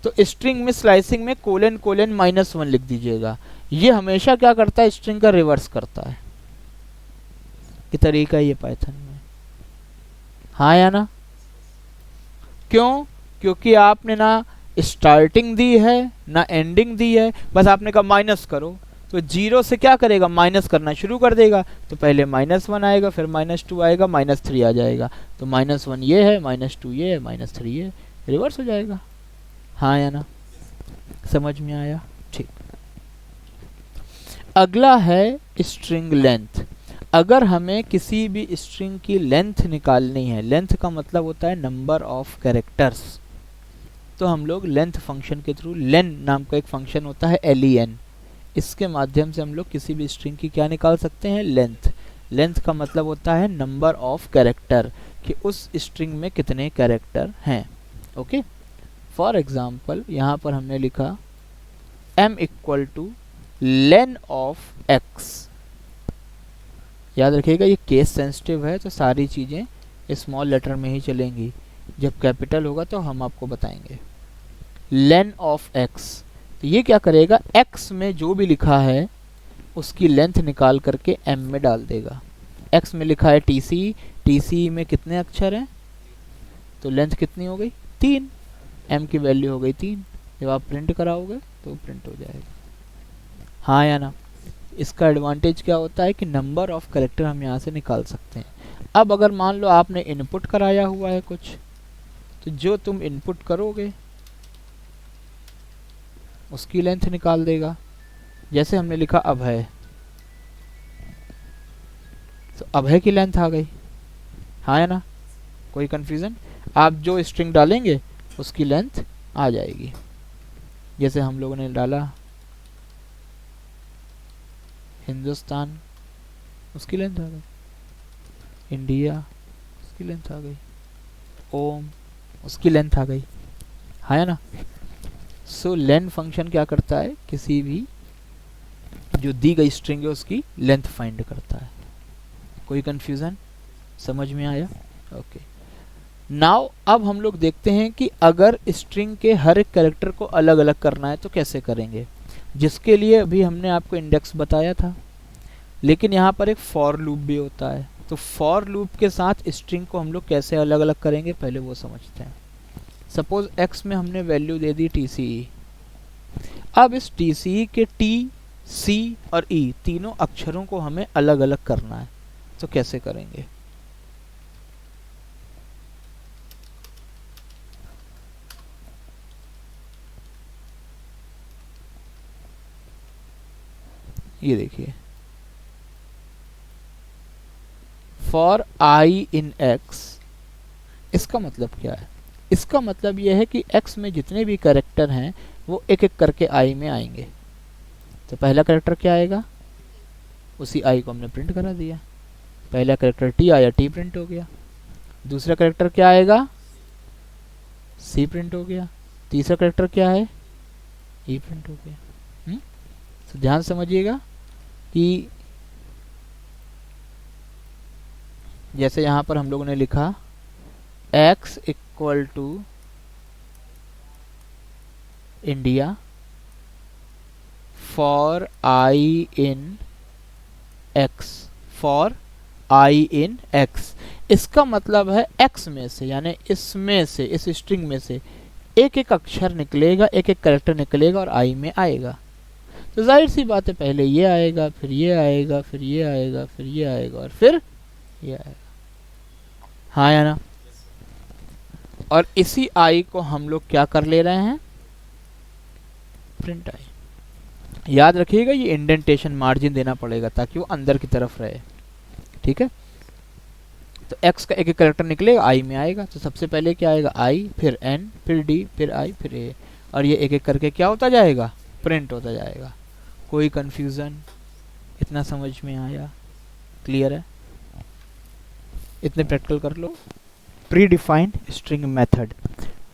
S1: तो स्ट्रिंग में स्लाइसिंग में कोलन कोलन -1 लिख दीजिएगा। ये हमेशा क्या करता है? स्ट्रिंग का रिवर्स करता है। ये तरीका है ये पाइथन में। हाँ या ना? क्यों? क्योंकि आपने ना स्टार्टिंग दी है ना एंडिंग दी है, बस आपने कहा माइनस करो, तो 0 से क्या करेगा? माइनस करना शुरू कर देगा। तो पहले -1 आएगा, फिर -2 आएगा, -3 आ जाएगा। तो -1 ये है, -2 ये है, -3 ये है, रिवर्स हो जाएगा। हाँ या ना? समझ में आया? ठीक। अगला है स्ट्रिंग लेंथ। अगर हमें किसी भी स्ट्रिंग की लेंथ निकालनी है, लेंथ का मतलब होता है नंबर ऑफ कैरेक्टर्स, तो हम लोग लेंथ फंक्शन के थ्रू, लेन नाम का एक फंक्शन होता है LEN, इसके माध्यम से हम लोग किसी भी स्ट्रिंग की क्या निकाल सकते हैं? लेंथ। लेंथ का मतलब होता है नंबर ऑफ कैरेक्टर, कि उस स्ट्रिंग में कितने कैरेक्टर हैं। ओके, फॉर एग्जाम्पल यहाँ पर हमने लिखा m equal to len of x। याद रखिएगा ये केस सेंसिटिव है, तो सारी चीज़ें स्मॉल लेटर में ही चलेंगी, जब कैपिटल होगा तो हम आपको बताएंगे। len ऑफ x, तो ये क्या करेगा? x में जो भी लिखा है उसकी लेंथ निकाल करके m में डाल देगा। x में लिखा है TC TCE में कितने अक्षर हैं, तो लेंथ कितनी हो गई 3, m की वैल्यू हो गई 3। जब आप प्रिंट कराओगे तो प्रिंट हो जाएगा, हाँ या ना। इसका एडवांटेज क्या होता है कि नंबर ऑफ कैरेक्टर हम यहाँ से निकाल सकते हैं। अब अगर मान लो आपने इनपुट कराया हुआ है कुछ, तो जो तुम इनपुट करोगे उसकी लेंथ निकाल देगा। जैसे हमने लिखा अभय, तो अभय की लेंथ आ गई, हाँ या ना, कोई कंफ्यूजन। आप जो स्ट्रिंग डालेंगे उसकी लेंथ आ जाएगी। जैसे हम लोगों ने डाला हिंदुस्तान, उसकी लेंथ आ गई, इंडिया उसकी लेंथ आ गई, ओम उसकी लेंथ आ गई, हाँ या ना। सो लेन फंक्शन क्या करता है, किसी भी जो दी गई स्ट्रिंग है उसकी लेंथ फाइंड करता है। कोई कंफ्यूजन, समझ में आया? ओके। नाउ अब हम लोग देखते हैं कि अगर स्ट्रिंग के हर एक कैरेक्टर को अलग अलग करना है तो कैसे करेंगे, जिसके लिए अभी हमने आपको इंडेक्स बताया था, लेकिन यहाँ पर एक फॉर लूप भी होता है। तो फॉर लूप के साथ स्ट्रिंग को हम लोग कैसे अलग अलग करेंगे, पहले वो समझते हैं। सपोज x में हमने वैल्यू दे दी TCE। अब इस TCE के T, C और E तीनों अक्षरों को हमें अलग अलग करना है, तो कैसे करेंगे? ये देखिए, फॉर I इन X, इसका मतलब क्या है? इसका मतलब यह है कि x में जितने भी कैरेक्टर हैं वो एक एक करके I में आएंगे। तो पहला कैरेक्टर क्या आएगा, उसी I को हमने प्रिंट करा दिया। पहला कैरेक्टर T आया, T प्रिंट हो गया। दूसरा कैरेक्टर क्या आएगा, C प्रिंट हो गया। तीसरा कैरेक्टर क्या है, E प्रिंट हो गया। तो ध्यान समझिएगा कि जैसे यहाँ पर हम लोगों ने लिखा x equal to India for I in x, for I in x। इसका मतलब है x में से, यानी इसमें से, इस स्ट्रिंग में से एक एक अक्षर निकलेगा, एक एक कैरेक्टर निकलेगा और I में आएगा। तो जाहिर सी बात है, पहले ये आएगा, फिर ये आएगा, फिर ये आएगा, फिर ये आएगा और फिर ये आएगा, हाँ या ना। और इसी I को हम लोग क्या कर ले रहे हैं, प्रिंट I। याद रखिएगा ये इंडेंटेशन मार्जिन देना पड़ेगा ताकि वो अंदर की तरफ रहे, ठीक है। तो x का एक एक कैरेक्टर निकलेगा, I में आएगा। तो सबसे पहले क्या आएगा, I, फिर N, फिर D, फिर I, फिर A, और ये एक एक करके क्या होता जाएगा, प्रिंट होता जाएगा। कोई कंफ्यूजन, इतना समझ में आया, क्लियर है? इतने प्रैक्टिकल कर लो। Predefined string method.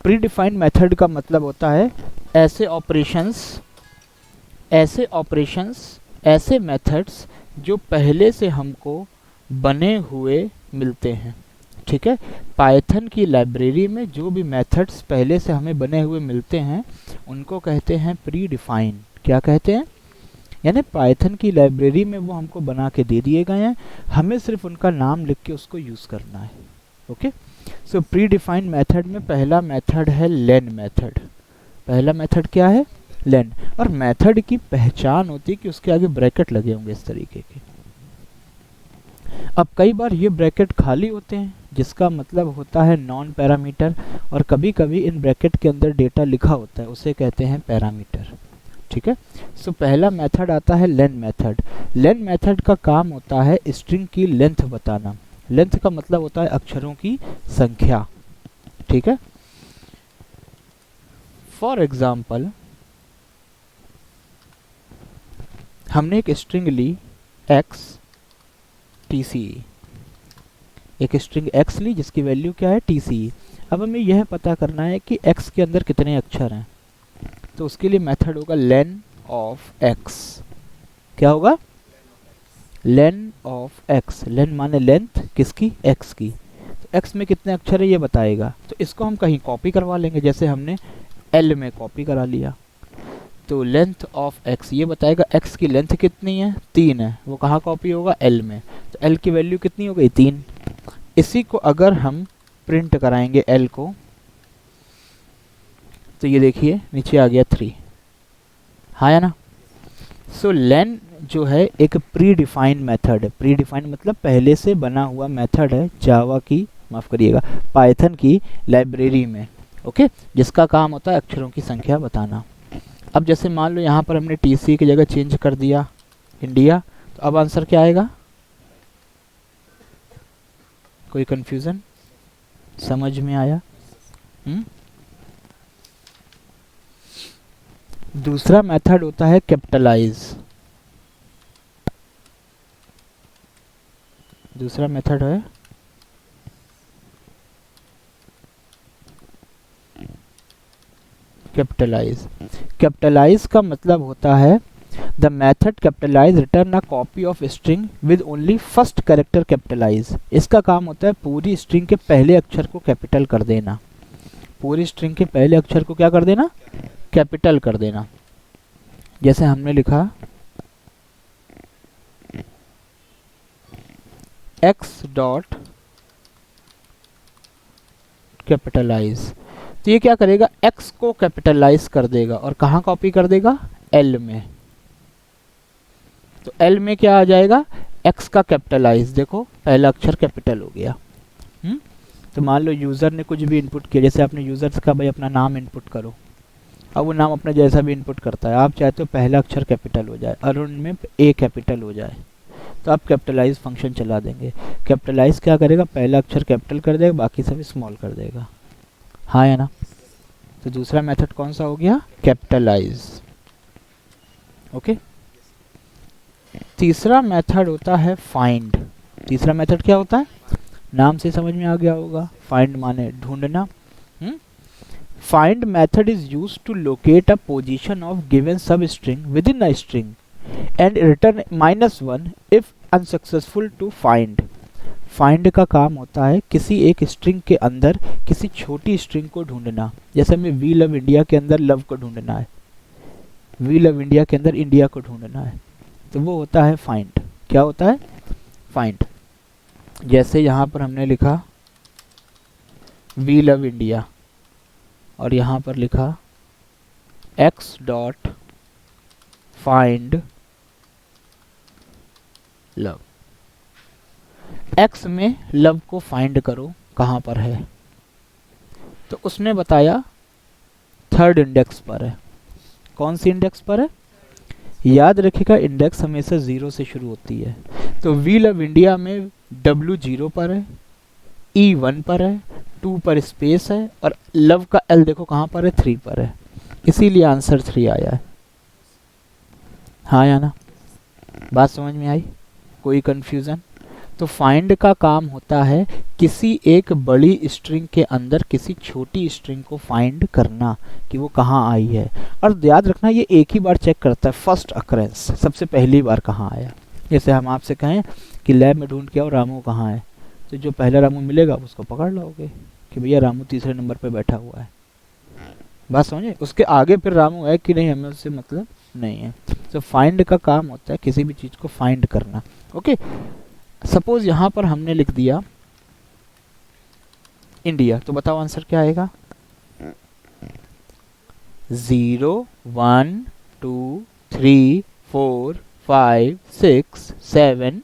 S1: Predefined method का मतलब होता है ऐसे ऑपरेशंस, ऐसे मेथड्स जो पहले से हमको बने हुए मिलते हैं, ठीक है। पाइथन की लाइब्रेरी में जो भी मेथड्स पहले से हमें बने हुए मिलते हैं उनको कहते हैं प्री डिफाइंड। क्या कहते हैं, यानी पाइथन की लाइब्रेरी में वो हमको बना के दे दिए गए हैं, हमें सिर्फ उनका नाम लिख के उसको यूज़ करना है। ओके। सो प्री डिफाइंड मेथड में पहला मेथड है लेन मेथड। पहला मेथड क्या है, लेन। और मेथड की पहचान होती है कि उसके आगे ब्रैकेट लगे होंगे इस तरीके के। अब कई बार ये ब्रैकेट खाली होते हैं जिसका मतलब होता है नॉन पैरामीटर, और कभी कभी इन ब्रैकेट के अंदर डेटा लिखा होता है, उसे कहते हैं पैरामीटर, ठीक है। सो पहला मेथड आता है लेन मेथड। लेन मेथड का काम होता है स्ट्रिंग की लेंथ बताना। लेंथ का मतलब होता है अक्षरों की संख्या, ठीक है। फॉर एग्जाम्पल हमने एक स्ट्रिंग ली x TCE, एक स्ट्रिंग x ली जिसकी वैल्यू क्या है TCE। अब हमें यह पता करना है कि x के अंदर कितने अक्षर हैं, तो उसके लिए मेथड होगा लेन ऑफ x। क्या होगा, लेन ऑफ x। लेन माने लेंथ किसकी, x की। तो x में कितने अक्षर है ये बताएगा, तो इसको हम कहीं कॉपी करवा लेंगे, जैसे हमने l में कॉपी करा लिया। तो लेंथ ऑफ x ये बताएगा x की लेंथ कितनी है, 3 है, वो कहाँ कॉपी होगा, l में। तो l की वैल्यू कितनी हो गई, 3। इसी को अगर हम प्रिंट कराएंगे एल को, तो ये देखिए नीचे आ गया 3, हाँ या ना। सो लेन जो है एक प्री डिफाइंड मेथड है, प्री डिफाइंड मतलब पहले से बना हुआ मेथड है जावा की, माफ करिएगा पाइथन की लाइब्रेरी में, ओके, जिसका काम होता है अक्षरों की संख्या बताना। अब जैसे मान लो यहाँ पर हमने टीसी की जगह चेंज कर दिया इंडिया, तो अब आंसर क्या आएगा? कोई कंफ्यूजन? समझ में आया? दूसरा मेथड होता है कैपिटलाइज। दूसरा मेथड है कैपिटलाइज। कैपिटलाइज का मतलब होता है the method capitalize return a copy of string with only first character capitalize. इसका काम होता है पूरी स्ट्रिंग के पहले अक्षर को कैपिटल कर देना। पूरी स्ट्रिंग के पहले अक्षर को क्या कर देना? कैपिटल कर देना। जैसे हमने लिखा x डॉट कैपिटलाइज, तो ये क्या करेगा? x को कैपिटलाइज कर देगा और कहाँ कॉपी कर देगा? l में। तो l में क्या आ जाएगा? x का कैपिटलाइज, देखो पहला अक्षर कैपिटल हो गया। तो मान लो यूजर ने कुछ भी इनपुट किया, जैसे आपने यूजर से कहा भाई अपना नाम इनपुट करो, अब वो नाम अपना जैसा भी इनपुट करता है, आप चाहते हो पहला अक्षर कैपिटल हो जाए, अरुण में ए कैपिटल हो जाए, तो आप कैपिटलाइज फंक्शन चला देंगे। कैपिटलाइज क्या करेगा? पहला अक्षर कैपिटल कर देगा, बाकी सब स्मॉल कर देगा, हाँ या ना। तो दूसरा मेथड कौन सा हो गया? Capitalise, okay. तीसरा मेथड होता है फाइंड। तीसरा मेथड क्या होता है? नाम से समझ में आ गया होगा, फाइंड माने ढूंढना। Find method is used to locate a position of given sub string within a string and return -1 if unsuccessful to find. Find का काम होता है किसी एक स्ट्रिंग के अंदर किसी छोटी स्ट्रिंग को ढूंढना। जैसे हमें वी लव इंडिया के अंदर लव को ढूंढना है, वी लव इंडिया के अंदर इंडिया को ढूंढना है, तो वो होता है फाइंड। क्या होता है? फाइंड। जैसे यहाँ पर हमने लिखा वी लव इंडिया और यहाँ पर लिखा x dot find love. x में लव को फाइंड करो कहाँ पर है, तो उसने बताया 3rd इंडेक्स पर है। कौन सी इंडेक्स पर है? याद रखिएगा इंडेक्स हमेशा 0 से शुरू होती है। तो वी लव इंडिया में W 0 पर है, E 1 पर है, 2 पर स्पेस है और लव का L देखो कहाँ पर है? 3 पर है, इसीलिए आंसर 3 आया है, हाँ या ना। बात समझ में आई? कोई कंफ्यूजन? तो फाइंड का काम होता है किसी एक बड़ी स्ट्रिंग के अंदर किसी छोटी स्ट्रिंग को फाइंड करना कि वो कहाँ आई है। और याद रखना ये एक ही बार चेक करता है, फर्स्ट अकरेंस, सबसे पहली बार कहाँ आया। जैसे हम आपसे कहें कि लैब में ढूंढ के आओ रामू कहाँ है, तो जो पहला रामू मिलेगा उसको पकड़ लोगे कि भैया रामू 3रे नंबर पे बैठा हुआ है। बात समझे? उसके आगे फिर रामू है कि नहीं हमें उससे मतलब नहीं है। तो फाइंड का काम होता है किसी भी चीज़ को फाइंड करना, ओके। सपोज यहाँ पर हमने लिख दिया इंडिया, तो बताओ आंसर क्या आएगा? 0 1 2 3 4 5 6 7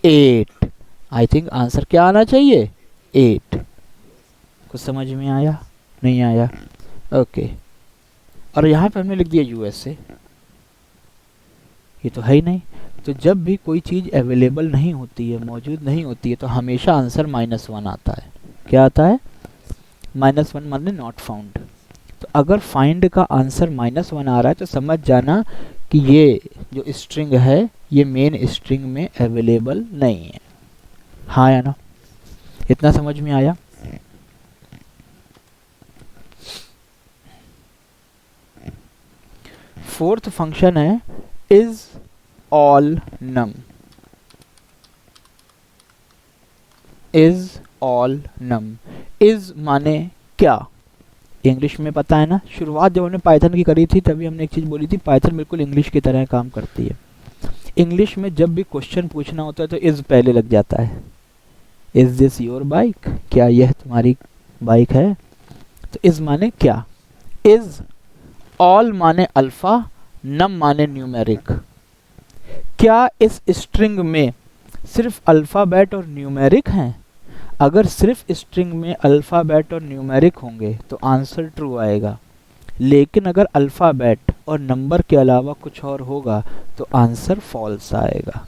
S1: 8। आई थिंक आंसर क्या आना चाहिए? 8। कुछ समझ में आया? नहीं आया? ओके। और यहाँ पे हमने लिख दिया यूएसए, ये तो है ही नहीं। तो जब भी कोई चीज़ अवेलेबल नहीं होती है, मौजूद नहीं होती है, तो हमेशा आंसर -1 आता है। क्या आता है? -1 माने नॉट फाउंड। तो अगर फाइंड का आंसर -1 आ रहा है तो समझ जाना कि ये जो स्ट्रिंग है ये मेन स्ट्रिंग में अवेलेबल नहीं है, हाँ या ना। इतना समझ में आया? फोर्थ फंक्शन है is all num. Is all num, is माने क्या? इंग्लिश में पता है ना, शुरुआत जब हमने पाइथन की करी थी तभी हमने एक चीज़ बोली थी, पाइथन बिल्कुल इंग्लिश की तरह काम करती है। इंग्लिश में जब भी क्वेश्चन पूछना होता है तो इज पहले लग जाता है, इज दिस योर बाइक, क्या यह तुम्हारी बाइक है? तो इज माने क्या, इज, ऑल माने अल्फा, नम माने न्यूमेरिक। क्या इस स्ट्रिंग में सिर्फ अल्फ़ाबेट और न्यूमेरिक हैं? अगर सिर्फ स्ट्रिंग में अल्फ़ाबेट और न्यूमेरिक होंगे तो आंसर ट्रू आएगा, लेकिन अगर अल्फ़ाबेट और नंबर के अलावा कुछ और होगा तो आंसर फॉल्स आएगा।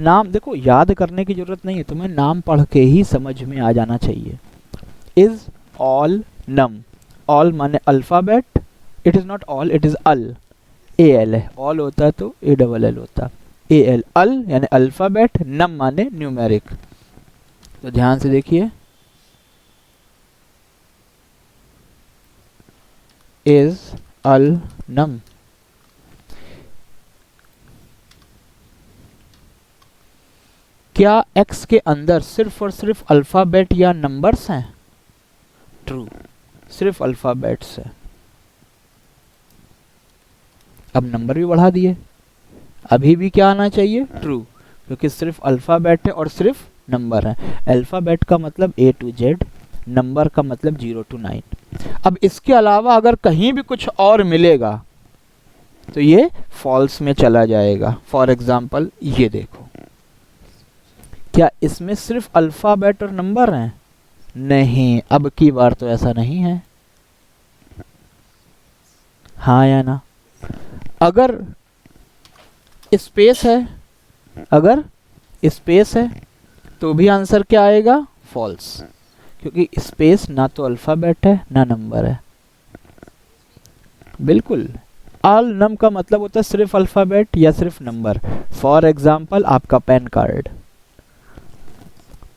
S1: नाम देखो, याद करने की ज़रूरत नहीं है, तुम्हें नाम पढ़ के ही समझ में आ जाना चाहिए। Is, all, num. ऑल माने alphabet, it is not all, it is al, A L है, ऑल होता है तो ए डबल एल होता, ए एल, अल यानी अल्फ़ाबेट, नम माने न्यूमेरिक। तो ध्यान से देखिए, इज, अल, नम। क्या एक्स के अंदर सिर्फ और सिर्फ अल्फ़ाबेट या नंबर्स हैं? ट्रू, सिर्फ अल्फ़ाबेट्स है। अब नंबर भी बढ़ा दिए, अभी भी क्या आना चाहिए? ट्रू, क्योंकि सिर्फ अल्फ़ाबेट है और सिर्फ नंबर है। अल्फ़ाबेट का मतलब ए टू जेड, नंबर का मतलब 0 to 9। अब इसके अलावा अगर कहीं भी कुछ और मिलेगा तो ये फॉल्स में चला जाएगा। फॉर एग्जाम्पल ये देखो, क्या इसमें सिर्फ अल्फ़ाबेट और नंबर हैं? नहीं, अब की बार तो ऐसा नहीं है, हाँ या ना? अगर स्पेस है, अगर स्पेस है तो भी आंसर क्या आएगा? फॉल्स, क्योंकि स्पेस ना तो अल्फ़ाबेट है ना नंबर है। बिल्कुल, ऑल नम का मतलब होता है सिर्फ अल्फ़ाबेट या सिर्फ नंबर। फॉर एग्जाम्पल आपका पैन कार्ड,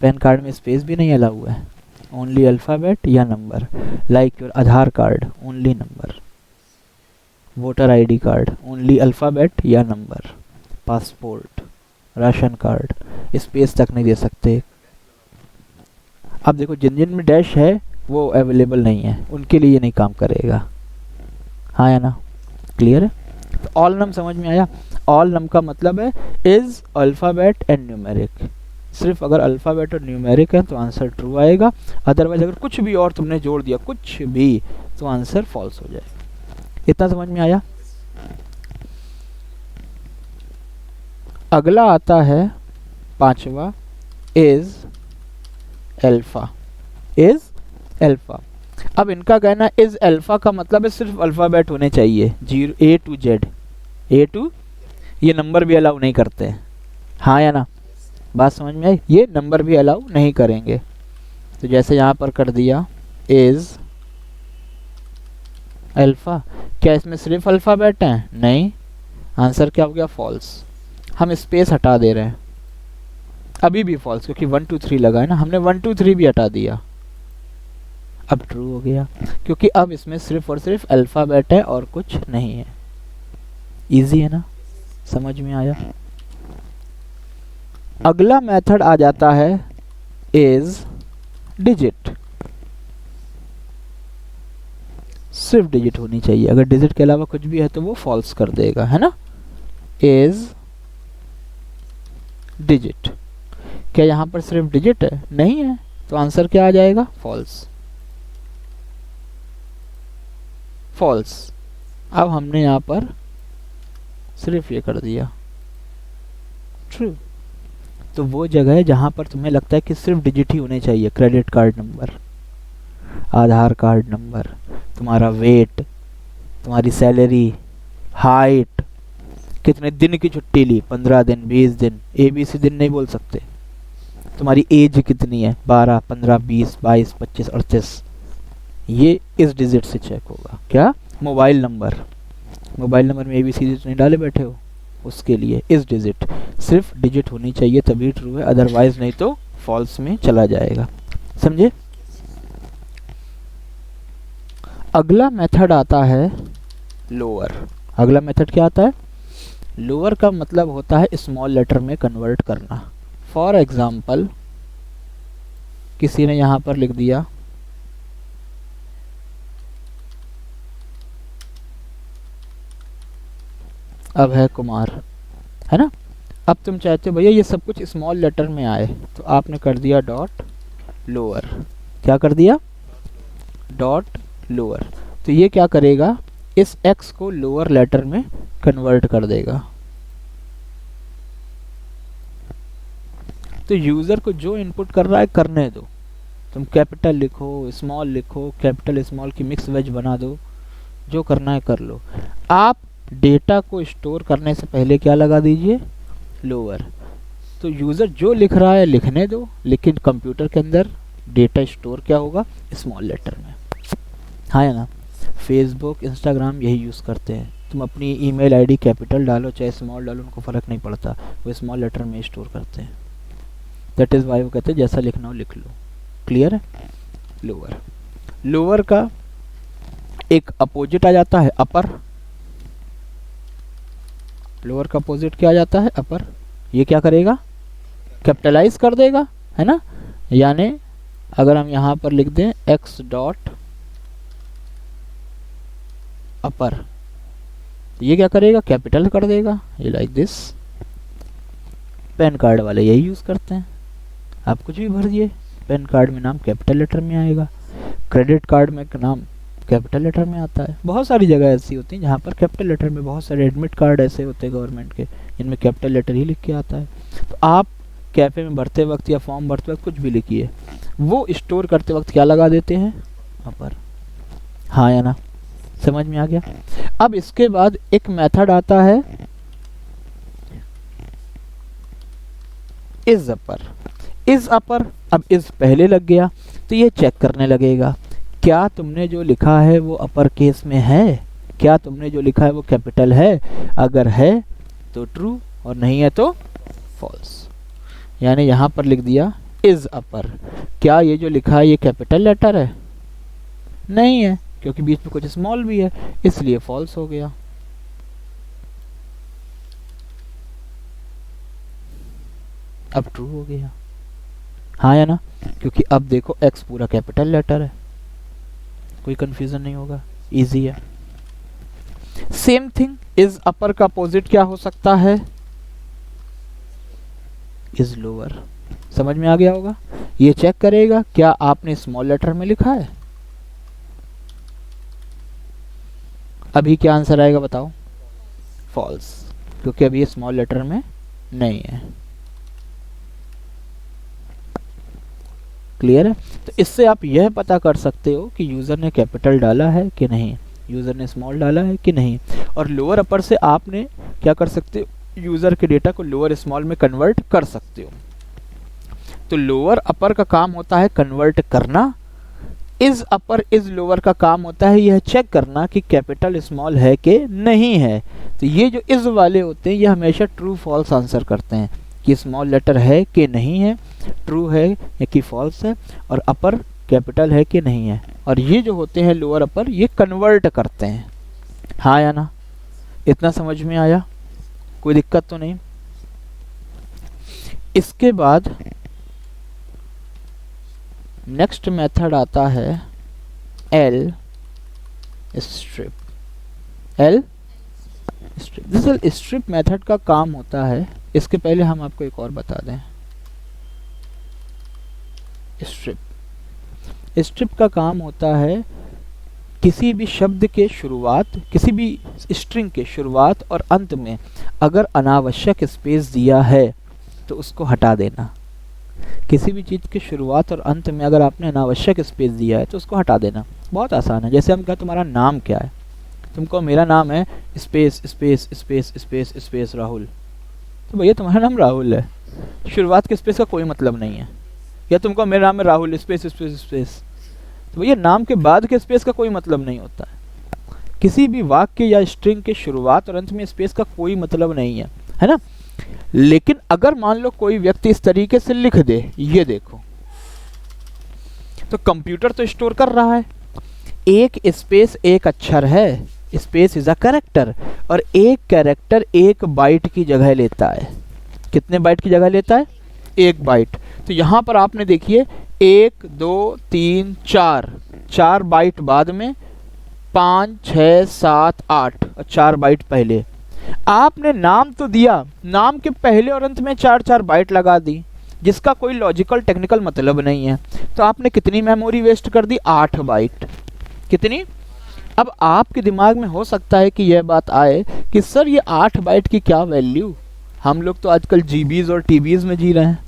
S1: पैन कार्ड में स्पेस भी नहीं अलाउ है, ओनली अल्फ़ाबेट या number. Like your Aadhaar card, only number. Voter ID card, only alphabet या number. Passport, ration card, space तक नहीं दे सकते। अब देखो, जिन जिन में डैश है वो अवेलेबल नहीं है, उनके लिए ये नहीं काम करेगा, हाँ या ना? क्लियर है? तो ऑल नम समझ में आया? ऑल नम का मतलब है इज, अल्फ़ाबेट एंड न्यूमेरिक। सिर्फ अगर अल्फ़ाबेट और न्यूमेरिक है तो आंसर ट्रू आएगा, अदरवाइज अगर कुछ भी और तुमने जोड़ दिया, कुछ भी, तो आंसर फॉल्स हो जाएगा। इतना समझ में आया? अगला आता है पांचवा, इज अल्फा, इज अल्फा। अब इनका कहना इज अल्फा का मतलब है सिर्फ अल्फ़ाबेट होने चाहिए, 0 ए टू जेड, ए टू, ये नंबर भी अलाउ नहीं करते, हाँ या ना? बात समझ में आई? ये नंबर भी अलाउ नहीं करेंगे। तो जैसे यहाँ पर कर दिया इज अल्फा, क्या इसमें सिर्फ अल्फ़ाबेट हैं? नहीं, आंसर क्या हो गया? फॉल्स। हम स्पेस हटा दे रहे हैं, अभी भी फॉल्स, क्योंकि 1 2 3 लगा है ना, हमने 1 2 3 भी हटा दिया, अब ट्रू हो गया, क्योंकि अब इसमें सिर्फ और सिर्फ अल्फ़ाबेट है और कुछ नहीं है। इजी है ना? समझ में आया? अगला मेथड आ जाता है इज डिजिट। सिर्फ डिजिट होनी चाहिए, अगर डिजिट के अलावा कुछ भी है तो वो फॉल्स कर देगा, है ना? इज डिजिट, क्या यहाँ पर सिर्फ डिजिट है? नहीं है, तो आंसर क्या आ जाएगा? False, false. अब हमने यहाँ पर सिर्फ ये कर दिया ट्रू। तो वो जगह है जहाँ पर तुम्हें लगता है कि सिर्फ डिजिट ही होने चाहिए, क्रेडिट कार्ड नंबर, आधार कार्ड नंबर, तुम्हारा वेट, तुम्हारी सैलरी, हाइट, कितने दिन की छुट्टी ली, 15 दिन, 20 दिन, ABC दिन नहीं बोल सकते। तुम्हारी एज कितनी है, 12, 15, 20, 22, 25, 38, ये इस डिजिट से चेक होगा। क्या? मोबाइल नंबर, मोबाइल नंबर में ABC नहीं डाले बैठे हो, उसके लिए इस डिजिट, सिर्फ डिजिट होनी चाहिए तभी ट्रू है, अदरवाइज नहीं तो फॉल्स में चला जाएगा। समझे? अगला मेथड आता है लोअर। अगला मेथड क्या आता है? लोअर का मतलब होता है स्मॉल लेटर में कन्वर्ट करना। फॉर एग्जाम्पल किसी ने यहां पर लिख दिया अब है कुमार, है ना? अब तुम चाहते हो भैया ये सब कुछ स्मॉल लेटर में आए, तो आपने कर दिया डॉट लोअर। क्या कर दिया? Dot lower. तो ये क्या करेगा, इस x को लोअर लेटर में कन्वर्ट कर देगा। तो यूजर को जो इनपुट कर रहा है करने दो, तुम कैपिटल लिखो, स्मॉल लिखो, कैपिटल स्मॉल की मिक्स वेज बना दो, जो करना है कर लो। आप डेटा को स्टोर करने से पहले क्या लगा दीजिए, लोअर। तो यूजर जो लिख रहा है लिखने दो, लेकिन कंप्यूटर के अंदर डेटा स्टोर क्या होगा, स्मॉल लेटर में। हाँ या ना? फेसबुक, इंस्टाग्राम यही यूज़ करते हैं। तुम अपनी ईमेल आईडी कैपिटल डालो चाहे स्मॉल डालो, उनको फ़र्क नहीं पड़ता, वो स्मॉल लेटर में स्टोर करते हैं। दैट इज़ वाई वो कहते हैं जैसा लिखना हो लिख लो। क्लियर है? लोअर। लोअर का एक अपोजिट आ जाता है अपर। लोअर का अपोजिट क्या आ जाता है, अपर। ये क्या करेगा, कैपिटलाइज कर देगा, है ना। यानी अगर हम यहाँ पर लिख दें x डॉट अपर, ये क्या करेगा, कैपिटल कर देगा, ये लाइक दिस। पैन कार्ड वाले यही यूज़ करते हैं। आप कुछ भी भर दिए, पैन कार्ड में नाम कैपिटल लेटर में आएगा, क्रेडिट कार्ड में नाम कैपिटल लेटर में आता है। बहुत सारी जगह ऐसी होती हैं जहाँ पर कैपिटल लेटर में, बहुत सारे एडमिट कार्ड ऐसे होते हैं गवर्नमेंट के जिनमें कैपिटल लेटर ही लिख के आता है। तो आप कैफे में भरते वक्त या फॉर्म भरते वक्त कुछ भी लिखिए, वो स्टोर करते वक्त क्या लगा देते हैं, अपर। हाँ या ना? समझ में आ गया? अब इसके बाद एक मेथड आता है इज अपर। इज अपर, अब इज पहले लग गया तो ये चेक करने लगेगा क्या तुमने जो लिखा है वो अपर केस में है, क्या तुमने जो लिखा है वो कैपिटल है। अगर है तो ट्रू और नहीं है तो फॉल्स। यानी यहाँ पर लिख दिया इज अपर, क्या ये जो लिखा है ये कैपिटल लेटर है, नहीं है क्योंकि बीच में कुछ स्मॉल भी है, इसलिए फॉल्स हो गया। अब ट्रू हो गया। हाँ या ना? क्योंकि अब देखो x पूरा कैपिटल लेटर है, कोई कंफ्यूजन नहीं होगा, इजी है। सेम थिंग इज अपर का अपोजिट क्या हो सकता है, इज लोअर। समझ में आ गया होगा? ये चेक करेगा क्या आपने स्मॉल लेटर में लिखा है। अभी क्या आंसर आएगा बताओ, फॉल्स, क्योंकि अभी ये स्मॉल लेटर में नहीं है। क्लियर है? तो इससे आप यह पता कर सकते हो कि यूज़र ने कैपिटल डाला है कि नहीं, यूज़र ने स्मॉल डाला है कि नहीं। और लोअर अपर से आपने क्या कर सकते हो, यूज़र के डेटा को लोअर स्मॉल में कन्वर्ट कर सकते हो। तो लोअर अपर का काम होता है कन्वर्ट करना, इज अपर इज लोअर का काम होता है यह चेक करना कि कैपिटल स्मॉल है कि नहीं है। तो ये जो इज वाले होते हैं ये हमेशा ट्रू फॉल्स आंसर करते हैं कि स्मॉल लेटर है कि नहीं है, ट्रू है या कि फॉल्स है, और अपर कैपिटल है कि नहीं है। और ये जो होते हैं लोअर अपर ये कन्वर्ट करते हैं। हाँ या ना? इतना समझ में आया? कोई दिक्कत तो नहीं? इसके बाद नेक्स्ट मेथड आता है एल स्ट्रिप। एल स्ट्रिप, दरअसल स्ट्रिप मेथड का काम होता है, इसके पहले हम आपको एक और बता दें। स्ट्रिप, स्ट्रिप का काम होता है किसी भी शब्द के शुरुआत, किसी भी स्ट्रिंग के शुरुआत और अंत में अगर अनावश्यक स्पेस दिया है तो उसको हटा देना। किसी भी चीज़ की शुरुआत और अंत में अगर आपने अनावश्यक स्पेस दिया है तो उसको हटा देना। बहुत आसान है। जैसे हम कहें तुम्हारा नाम क्या है, तुमको मेरा नाम है space space space space space Rahul, तो भैया तुम्हारा नाम राहुल है, शुरुआत के स्पेस का कोई मतलब नहीं है। या तुमको मेरा नाम है राहुल स्पेस स्पेस स्पेस, तो भैया नाम के बाद के स्पेस का कोई मतलब नहीं होता है। किसी भी वाक्य या स्ट्रिंग के शुरुआत और अंत में स्पेस का कोई मतलब नहीं है ना। लेकिन अगर मान लो कोई व्यक्ति इस तरीके से लिख दे, ये देखो, तो कंप्यूटर तो स्टोर कर रहा है, एक स्पेस एक अक्षर है, स्पेस इज अ कैरेक्टर, और एक कैरेक्टर एक बाइट की जगह लेता है। कितने बाइट की जगह लेता है? एक बाइट। तो यहाँ पर आपने देखिए 1 2 3 4, 4 बाइट बाद में 5 6 7 8 और 4 बाइट पहले। आपने नाम तो दिया, नाम के पहले और अंत में 4-4 बाइट लगा दी जिसका कोई लॉजिकल टेक्निकल मतलब नहीं है, तो आपने कितनी मेमोरी वेस्ट कर दी? 8 बाइट। कितनी? अब आपके दिमाग में हो सकता है कि यह बात आए कि सर ये 8 बाइट की क्या वैल्यू, हम लोग तो आजकल जीबीज और टीबीज में जी रहे हैं,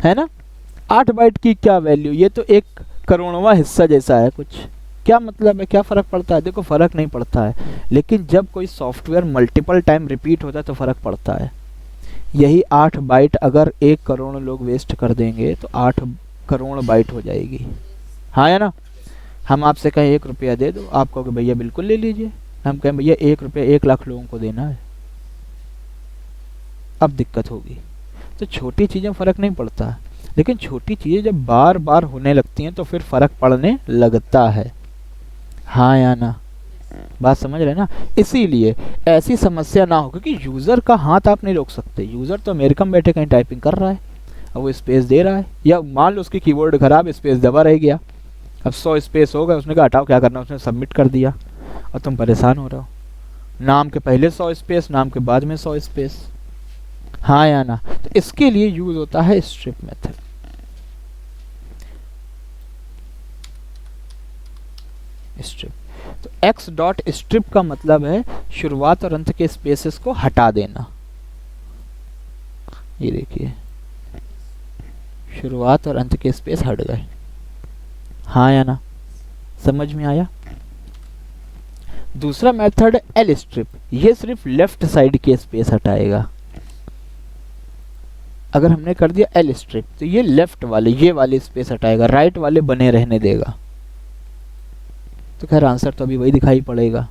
S1: है ना? 8 बाइट की क्या वैल्यू, ये तो 1 करोड़वां हिस्सा जैसा है कुछ, क्या मतलब है, क्या फ़र्क पड़ता है? देखो फ़र्क नहीं पड़ता है, लेकिन जब कोई सॉफ्टवेयर मल्टीपल टाइम रिपीट होता है तो फ़र्क पड़ता है। यही 8 बाइट अगर 1 करोड़ लोग वेस्ट कर देंगे तो 8 करोड़ बाइट हो जाएगी, हाँ या ना? हम आपसे कहें 1 रुपया दे दो, आप कहोगे भैया बिल्कुल ले लीजिए, हम कहें भैया 1 रुपया 1 लाख लोगों को देना है, अब दिक्कत होगी। तो छोटी चीज़ें फ़र्क नहीं पड़ता, लेकिन छोटी चीज़ें जब बार बार होने लगती हैं तो फिर फ़र्क पड़ने लगता है, हाँ या ना? बात समझ रहे हैं ना? इसीलिए ऐसी समस्या ना हो, क्योंकि यूज़र का हाथ आप नहीं रोक सकते। यूज़र तो अमेरिका में बैठे कहीं टाइपिंग कर रहा है, अब वो स्पेस दे रहा है, या मान लो उसकी कीबोर्ड खराब, स्पेस दबा रह गया, अब 100 स्पेस हो गया, उसने कहा हटाओ क्या करना, उसने सबमिट कर दिया और तुम परेशान हो रहे हो। नाम के पहले 100 स्पेस, नाम के बाद में 100 स्पेस, हाँ या ना? तो इसके लिए यूज होता है स्ट्रिप मेथड। स्ट्रिप, तो एक्स डॉट स्ट्रिप का मतलब है शुरुआत और अंत के स्पेसेस को हटा देना। ये देखिए शुरुआत और अंत के स्पेस हट गए, हाँ या ना? समझ में आया? दूसरा मेथड एल स्ट्रिप, ये सिर्फ लेफ्ट साइड के स्पेस हटाएगा। अगर हमने कर दिया एल स्ट्रिप तो ये लेफ्ट वाले, ये वाले स्पेस हटाएगा, राइट वाले बने रहने देगा। तो खैर आंसर तो अभी वही दिखाई पड़ेगा।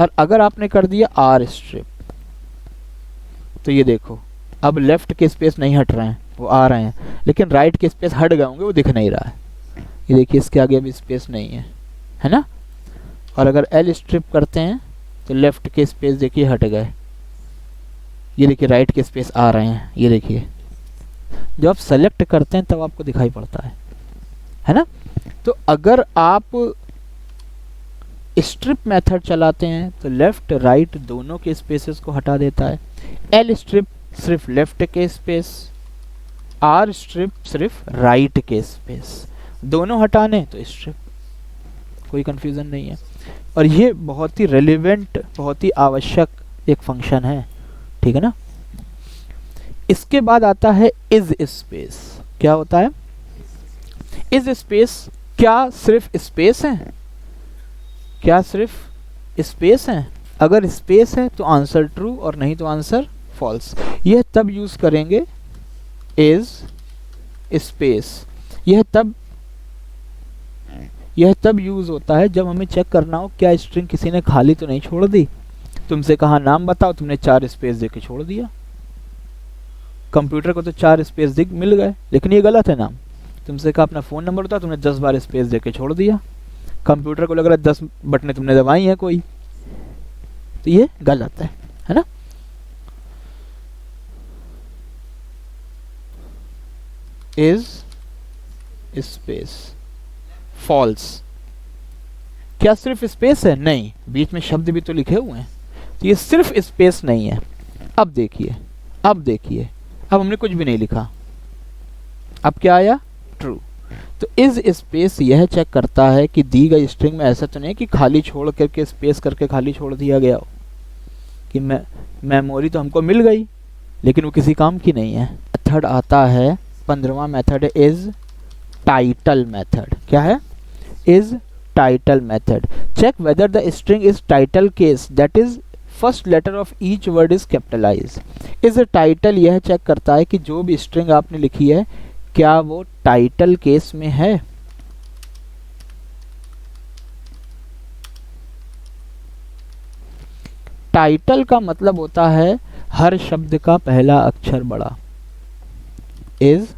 S1: और अगर आपने कर दिया आर स्ट्रिप तो ये देखो अब लेफ्ट के स्पेस नहीं हट रहे हैं, वो आ रहे हैं, लेकिन राइट के स्पेस हट गए होंगे, वो दिख नहीं रहा है। ये देखिए इसके आगे अभी स्पेस नहीं है ना? और अगर एल स्ट्रिप करते हैं तो लेफ्ट के स्पेस देखिए हट गए, ये देखिए राइट के स्पेस आ रहे हैं, ये देखिए जब आप सेलेक्ट करते हैं तब आपको दिखाई पड़ता है ना? तो अगर आप स्ट्रिप मेथड चलाते हैं तो लेफ्ट राइट दोनों के स्पेसेस को हटा देता है। एल स्ट्रिप सिर्फ लेफ्ट के स्पेस, आर स्ट्रिप सिर्फ राइट के स्पेस, दोनों हटाने तो स्ट्रिप, कोई कंफ्यूजन नहीं है। और ये बहुत ही रेलिवेंट, बहुत ही आवश्यक एक फंक्शन है, ठीक है ना? इसके बाद आता है इज स्पेस। क्या होता है इज स्पेस? क्या सिर्फ स्पेस है? क्या सिर्फ स्पेस है? अगर स्पेस है तो आंसर ट्रू और नहीं तो आंसर फॉल्स। यह तब यूज करेंगे इज स्पेस, यह तब यूज होता है जब हमें चेक करना हो क्या स्ट्रिंग किसी ने खाली तो नहीं छोड़ दी। तुमसे कहा नाम बताओ, तुमने 4 स्पेस देके छोड़ दिया। कंप्यूटर को तो 4 स्पेस दिख मिल गए, लेकिन ये गलत है नाम। तुमसे कहा अपना फ़ोन नंबर बताओ, तुमने 10 बार स्पेस देके छोड़ दिया। कंप्यूटर को लग रहा है 10 बटनें तुमने दबाई हैं कोई, तो ये गलत है ना? Is space false. क्या सिर्फ स्पेस है? नहीं, बीच में शब्द भी तो लिखे हुए हैं, तो ये सिर्फ स्पेस नहीं है। अब देखिए अब हमने कुछ भी नहीं लिखा, अब क्या आया? ट्रू। तो इज स्पेस यह चेक करता है कि दी गई स्ट्रिंग में ऐसा तो नहीं कि खाली छोड़ करके स्पेस करके खाली छोड़ दिया गया हो, कि मेमोरी तो हमको मिल गई लेकिन वो किसी काम की नहीं है। मेथड आता है 15वां मेथड इज टाइटल मेथड। क्या है? Is title method. Check whether the string is title case, that is first letter of each word is capitalize. Is title यह चेक करता है कि जो भी स्ट्रिंग आपने लिखी है क्या वो टाइटल केस में है। टाइटल का मतलब होता है हर शब्द का पहला अक्षर बड़ा, इज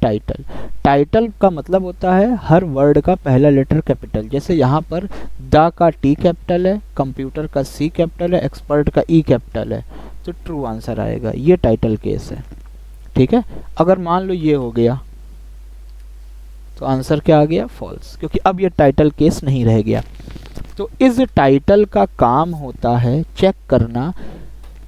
S1: टाइटल। टाइटल का मतलब होता है हर वर्ड का पहला लेटर कैपिटल। जैसे यहाँ पर द का टी कैपिटल है, कंप्यूटर का सी कैपिटल है, एक्सपर्ट का ई कैपिटल है, तो ट्रू आंसर आएगा। ये टाइटल केस है, ठीक है। अगर मान लो ये हो गया तो आंसर क्या आ गया? फॉल्स, क्योंकि अब ये टाइटल केस नहीं रह गया। तो इस टाइटल का काम होता है चेक करना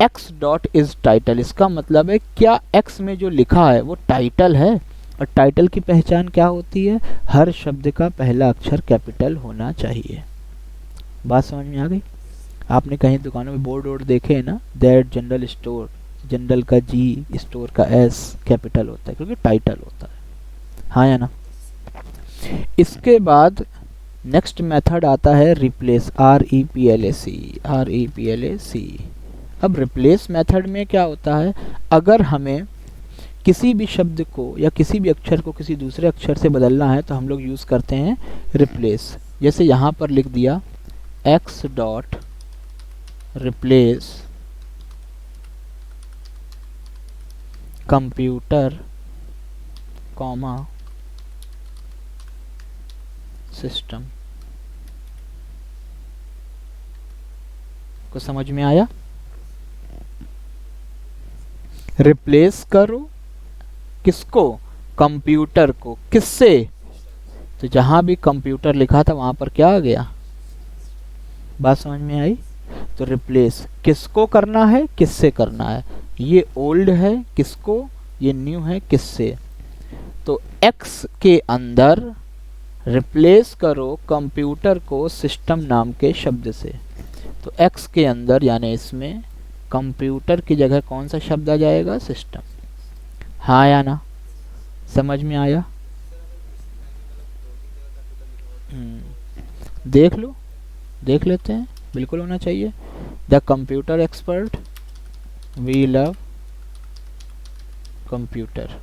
S1: x डॉट इज टाइटल, इसका मतलब है क्या x में जो लिखा है वो टाइटल है। और टाइटल की पहचान क्या होती है, हर शब्द का पहला अक्षर कैपिटल होना चाहिए। बात समझ में आ गई। आपने कहीं दुकानों में बोर्ड वोर्ड देखे हैं ना, दैट जनरल स्टोर, जनरल का जी, स्टोर का एस कैपिटल होता है क्योंकि टाइटल होता है, हाँ या ना। इसके बाद नेक्स्ट मेथड आता है रिप्लेस, REPLAC। अब रिप्लेस मेथड में क्या होता है, अगर हमें किसी भी शब्द को या किसी भी अक्षर को किसी दूसरे अक्षर से बदलना है तो हम लोग यूज़ करते हैं रिप्लेस। जैसे यहाँ पर लिख दिया x dot replace computer comma system. को समझ में आया। रिप्लेस करो किसको, कंप्यूटर को, किससे, तो जहां भी कंप्यूटर लिखा था वहां पर क्या आ गया, बात समझ में आई। तो रिप्लेस किसको करना है, किससे करना है, ये ओल्ड है किसको, ये न्यू है किससे। तो x के अंदर रिप्लेस करो कंप्यूटर को सिस्टम नाम के शब्द से। तो x के अंदर यानी इसमें कंप्यूटर की जगह कौन सा शब्द आ जाएगा, सिस्टम, हाँ या ना, समझ में आया। देख लो, देख लेते हैं, बिल्कुल होना चाहिए। The computer expert, we love computer,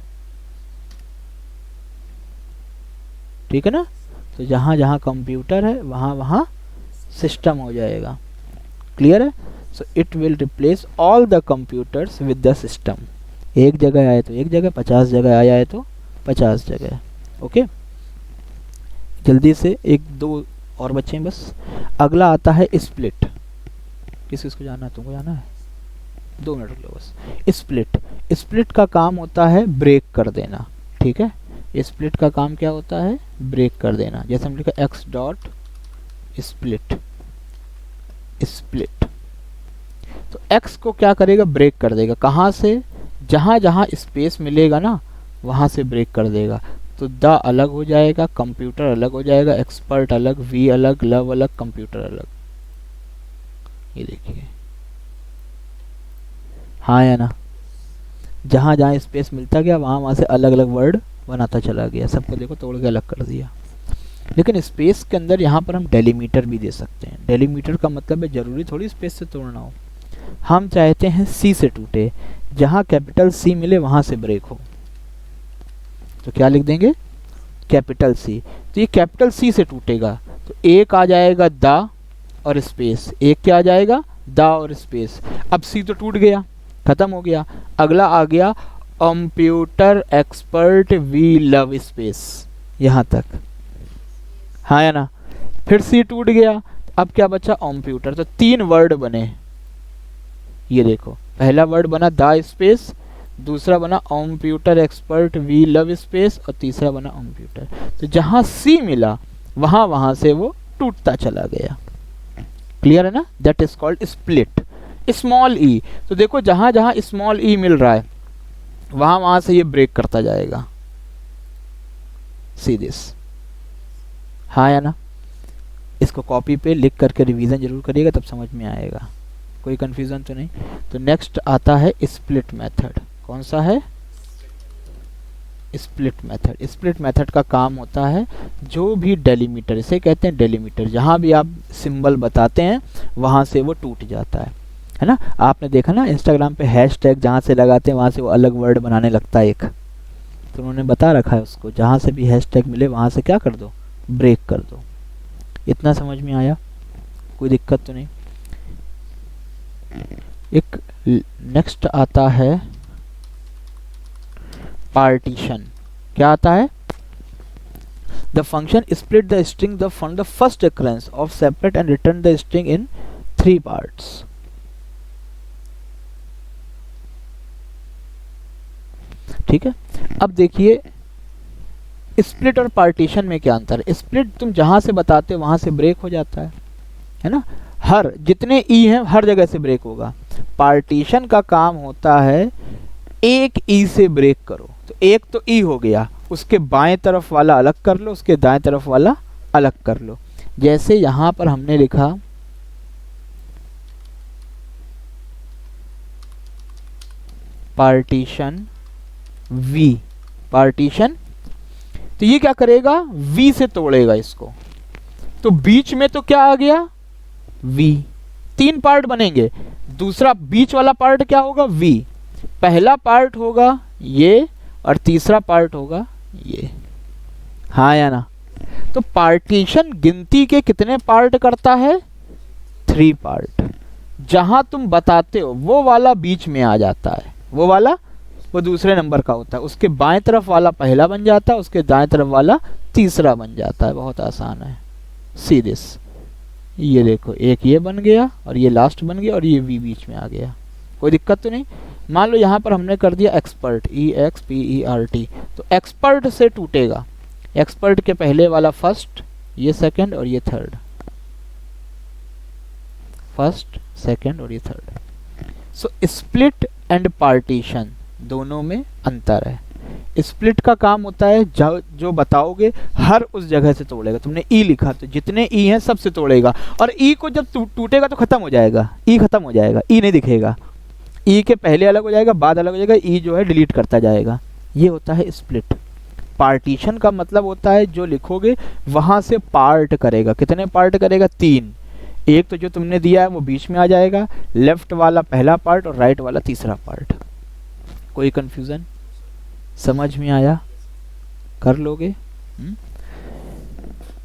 S1: ठीक है ना। तो जहां जहां कंप्यूटर है वहां वहां सिस्टम हो जाएगा, क्लियर है। So it will replace all the computers with the system. एक जगह आए तो एक जगह, 50 जगह आया है तो 50 जगह, ओके। जल्दी से एक दो और बच्चे हैं बस। अगला आता है स्प्लिट। किसको जाना है, तुमको जाना है, 2 मिनट रुक लो बस। स्प्लिट, स्प्लिट का काम होता है ब्रेक कर देना, ठीक है। स्प्लिट का काम क्या होता है, ब्रेक कर देना। जैसे हम लिखा x डॉट स्प्लिट, स्प्लिट, तो x को क्या करेगा, ब्रेक कर देगा। कहाँ से, जहां जहां स्पेस मिलेगा ना वहां से ब्रेक कर देगा। तो द अलग हो जाएगा, कंप्यूटर अलग हो जाएगा, एक्सपर्ट अलग, वी अलग, लव अलग, कंप्यूटर अलग। ये देखिए, हाँ या ना। जहां जहां स्पेस मिलता गया वहां वहां से अलग अलग वर्ड बनाता चला गया, सबको देखो तोड़ के अलग कर दिया। लेकिन स्पेस के अंदर यहाँ पर हम डेलीमीटर भी दे सकते हैं। डेलीमीटर का मतलब है जरूरी थोड़ी स्पेस से तोड़ना हो, हम चाहते हैं सी से टूटे, जहां कैपिटल सी मिले वहां से ब्रेक हो। तो क्या लिख देंगे, कैपिटल सी। तो ये कैपिटल सी से टूटेगा तो एक आ जाएगा द और स्पेस, एक क्या आ जाएगा, द और स्पेस। अब सी तो टूट गया, खत्म हो गया। अगला आ गया computer expert we love space, यहां तक, हाँ या ना। फिर सी टूट गया, अब क्या बचा, कंप्यूटर। तो 3 वर्ड बने। ये देखो, पहला वर्ड बना द स्पेस, दूसरा बना computer expert we love space, और तीसरा बना कंप्यूटर। तो जहां सी मिला वहां वहां से वो टूटता चला गया, क्लियर है ना। That is called split. Small e, तो देखो जहां जहां स्मॉल ई मिल रहा है वहां वहां से ये ब्रेक करता जाएगा, सी दिस, हाँ या ना। इसको कॉपी पे लिख करके रिवीजन जरूर करिएगा, तब समझ में आएगा, कोई कंफ्यूजन तो नहीं। तो नेक्स्ट आता है स्प्लिट मेथड। कौन सा है, स्प्लिट मेथड। स्प्लिट मेथड का काम होता है जो भी डेलीमीटर, इसे कहते हैं डेलीमीटर, जहां भी आप सिंबल बताते हैं वहां से वो टूट जाता है ना। आपने देखा ना इंस्टाग्राम पे हैशटैग जहां से लगाते हैं वहां से वो अलग वर्ड बनाने लगता है एक, तो उन्होंने बता रखा है उसको, जहां से भी हैशटैग मिले वहां से क्या कर दो, ब्रेक कर दो। इतना समझ में आया, कोई दिक्कत तो नहीं। एक नेक्स्ट आता है पार्टीशन। क्या आता है, the function split the string the from the first occurrence of separate and return the string in 3 parts. ठीक है। अब देखिए स्प्लिट और पार्टीशन में क्या अंतर है। स्प्लिट तुम जहां से बताते हो वहां से ब्रेक हो जाता है, है ना, हर जितने ई हैं हर जगह से ब्रेक होगा। पार्टीशन का काम होता है एक ई से ब्रेक करो, तो एक तो ई हो गया, उसके बाएं तरफ वाला अलग कर लो, उसके दाएं तरफ वाला अलग कर लो। जैसे यहां पर हमने लिखा पार्टीशन वी, पार्टीशन, तो ये क्या करेगा, वी से तोड़ेगा इसको, तो बीच में तो क्या आ गया, वी, तीन पार्ट बनेंगे, दूसरा बीच वाला पार्ट क्या होगा, वी, पहला पार्ट होगा ये और तीसरा पार्ट होगा ये, हाँ या ना। तो पार्टीशन गिनती के कितने पार्ट करता है, 3 पार्ट। जहां तुम बताते हो वो वाला बीच में आ जाता है, वो वाला वो दूसरे नंबर का होता है, उसके बाएं तरफ वाला पहला बन जाता है, उसके दाएं तरफ वाला तीसरा बन जाता है। बहुत आसान है, सी दिस, ये देखो एक ये बन गया और ये लास्ट बन गया और ये वी बीच में आ गया, कोई दिक्कत तो नहीं। मान लो यहाँ पर हमने कर दिया एक्सपर्ट, EXPERT, तो एक्सपर्ट से टूटेगा, एक्सपर्ट के पहले वाला फर्स्ट, ये सेकंड और ये थर्ड, फर्स्ट सेकंड और ये third. So split and partition दोनों में अंतर है। स्प्लिट का काम होता है जो बताओगे हर उस जगह से तोड़ेगा, तुमने ई लिखा तो जितने ई हैं सब से तोड़ेगा, और ई को जब टूटेगा तो खत्म हो जाएगा, ई खत्म हो जाएगा, ई नहीं दिखेगा, ई के पहले अलग हो जाएगा, बाद अलग हो जाएगा, ई जो है डिलीट करता जाएगा, ये होता है स्प्लिट। पार्टीशन का मतलब होता है जो लिखोगे वहां से पार्ट करेगा, कितने पार्ट करेगा, 3, एक तो जो तुमने दिया है वो बीच में आ जाएगा, लेफ्ट वाला पहला पार्ट और राइट वाला तीसरा पार्ट। कोई कंफ्यूजन, समझ में आया, कर लोगे?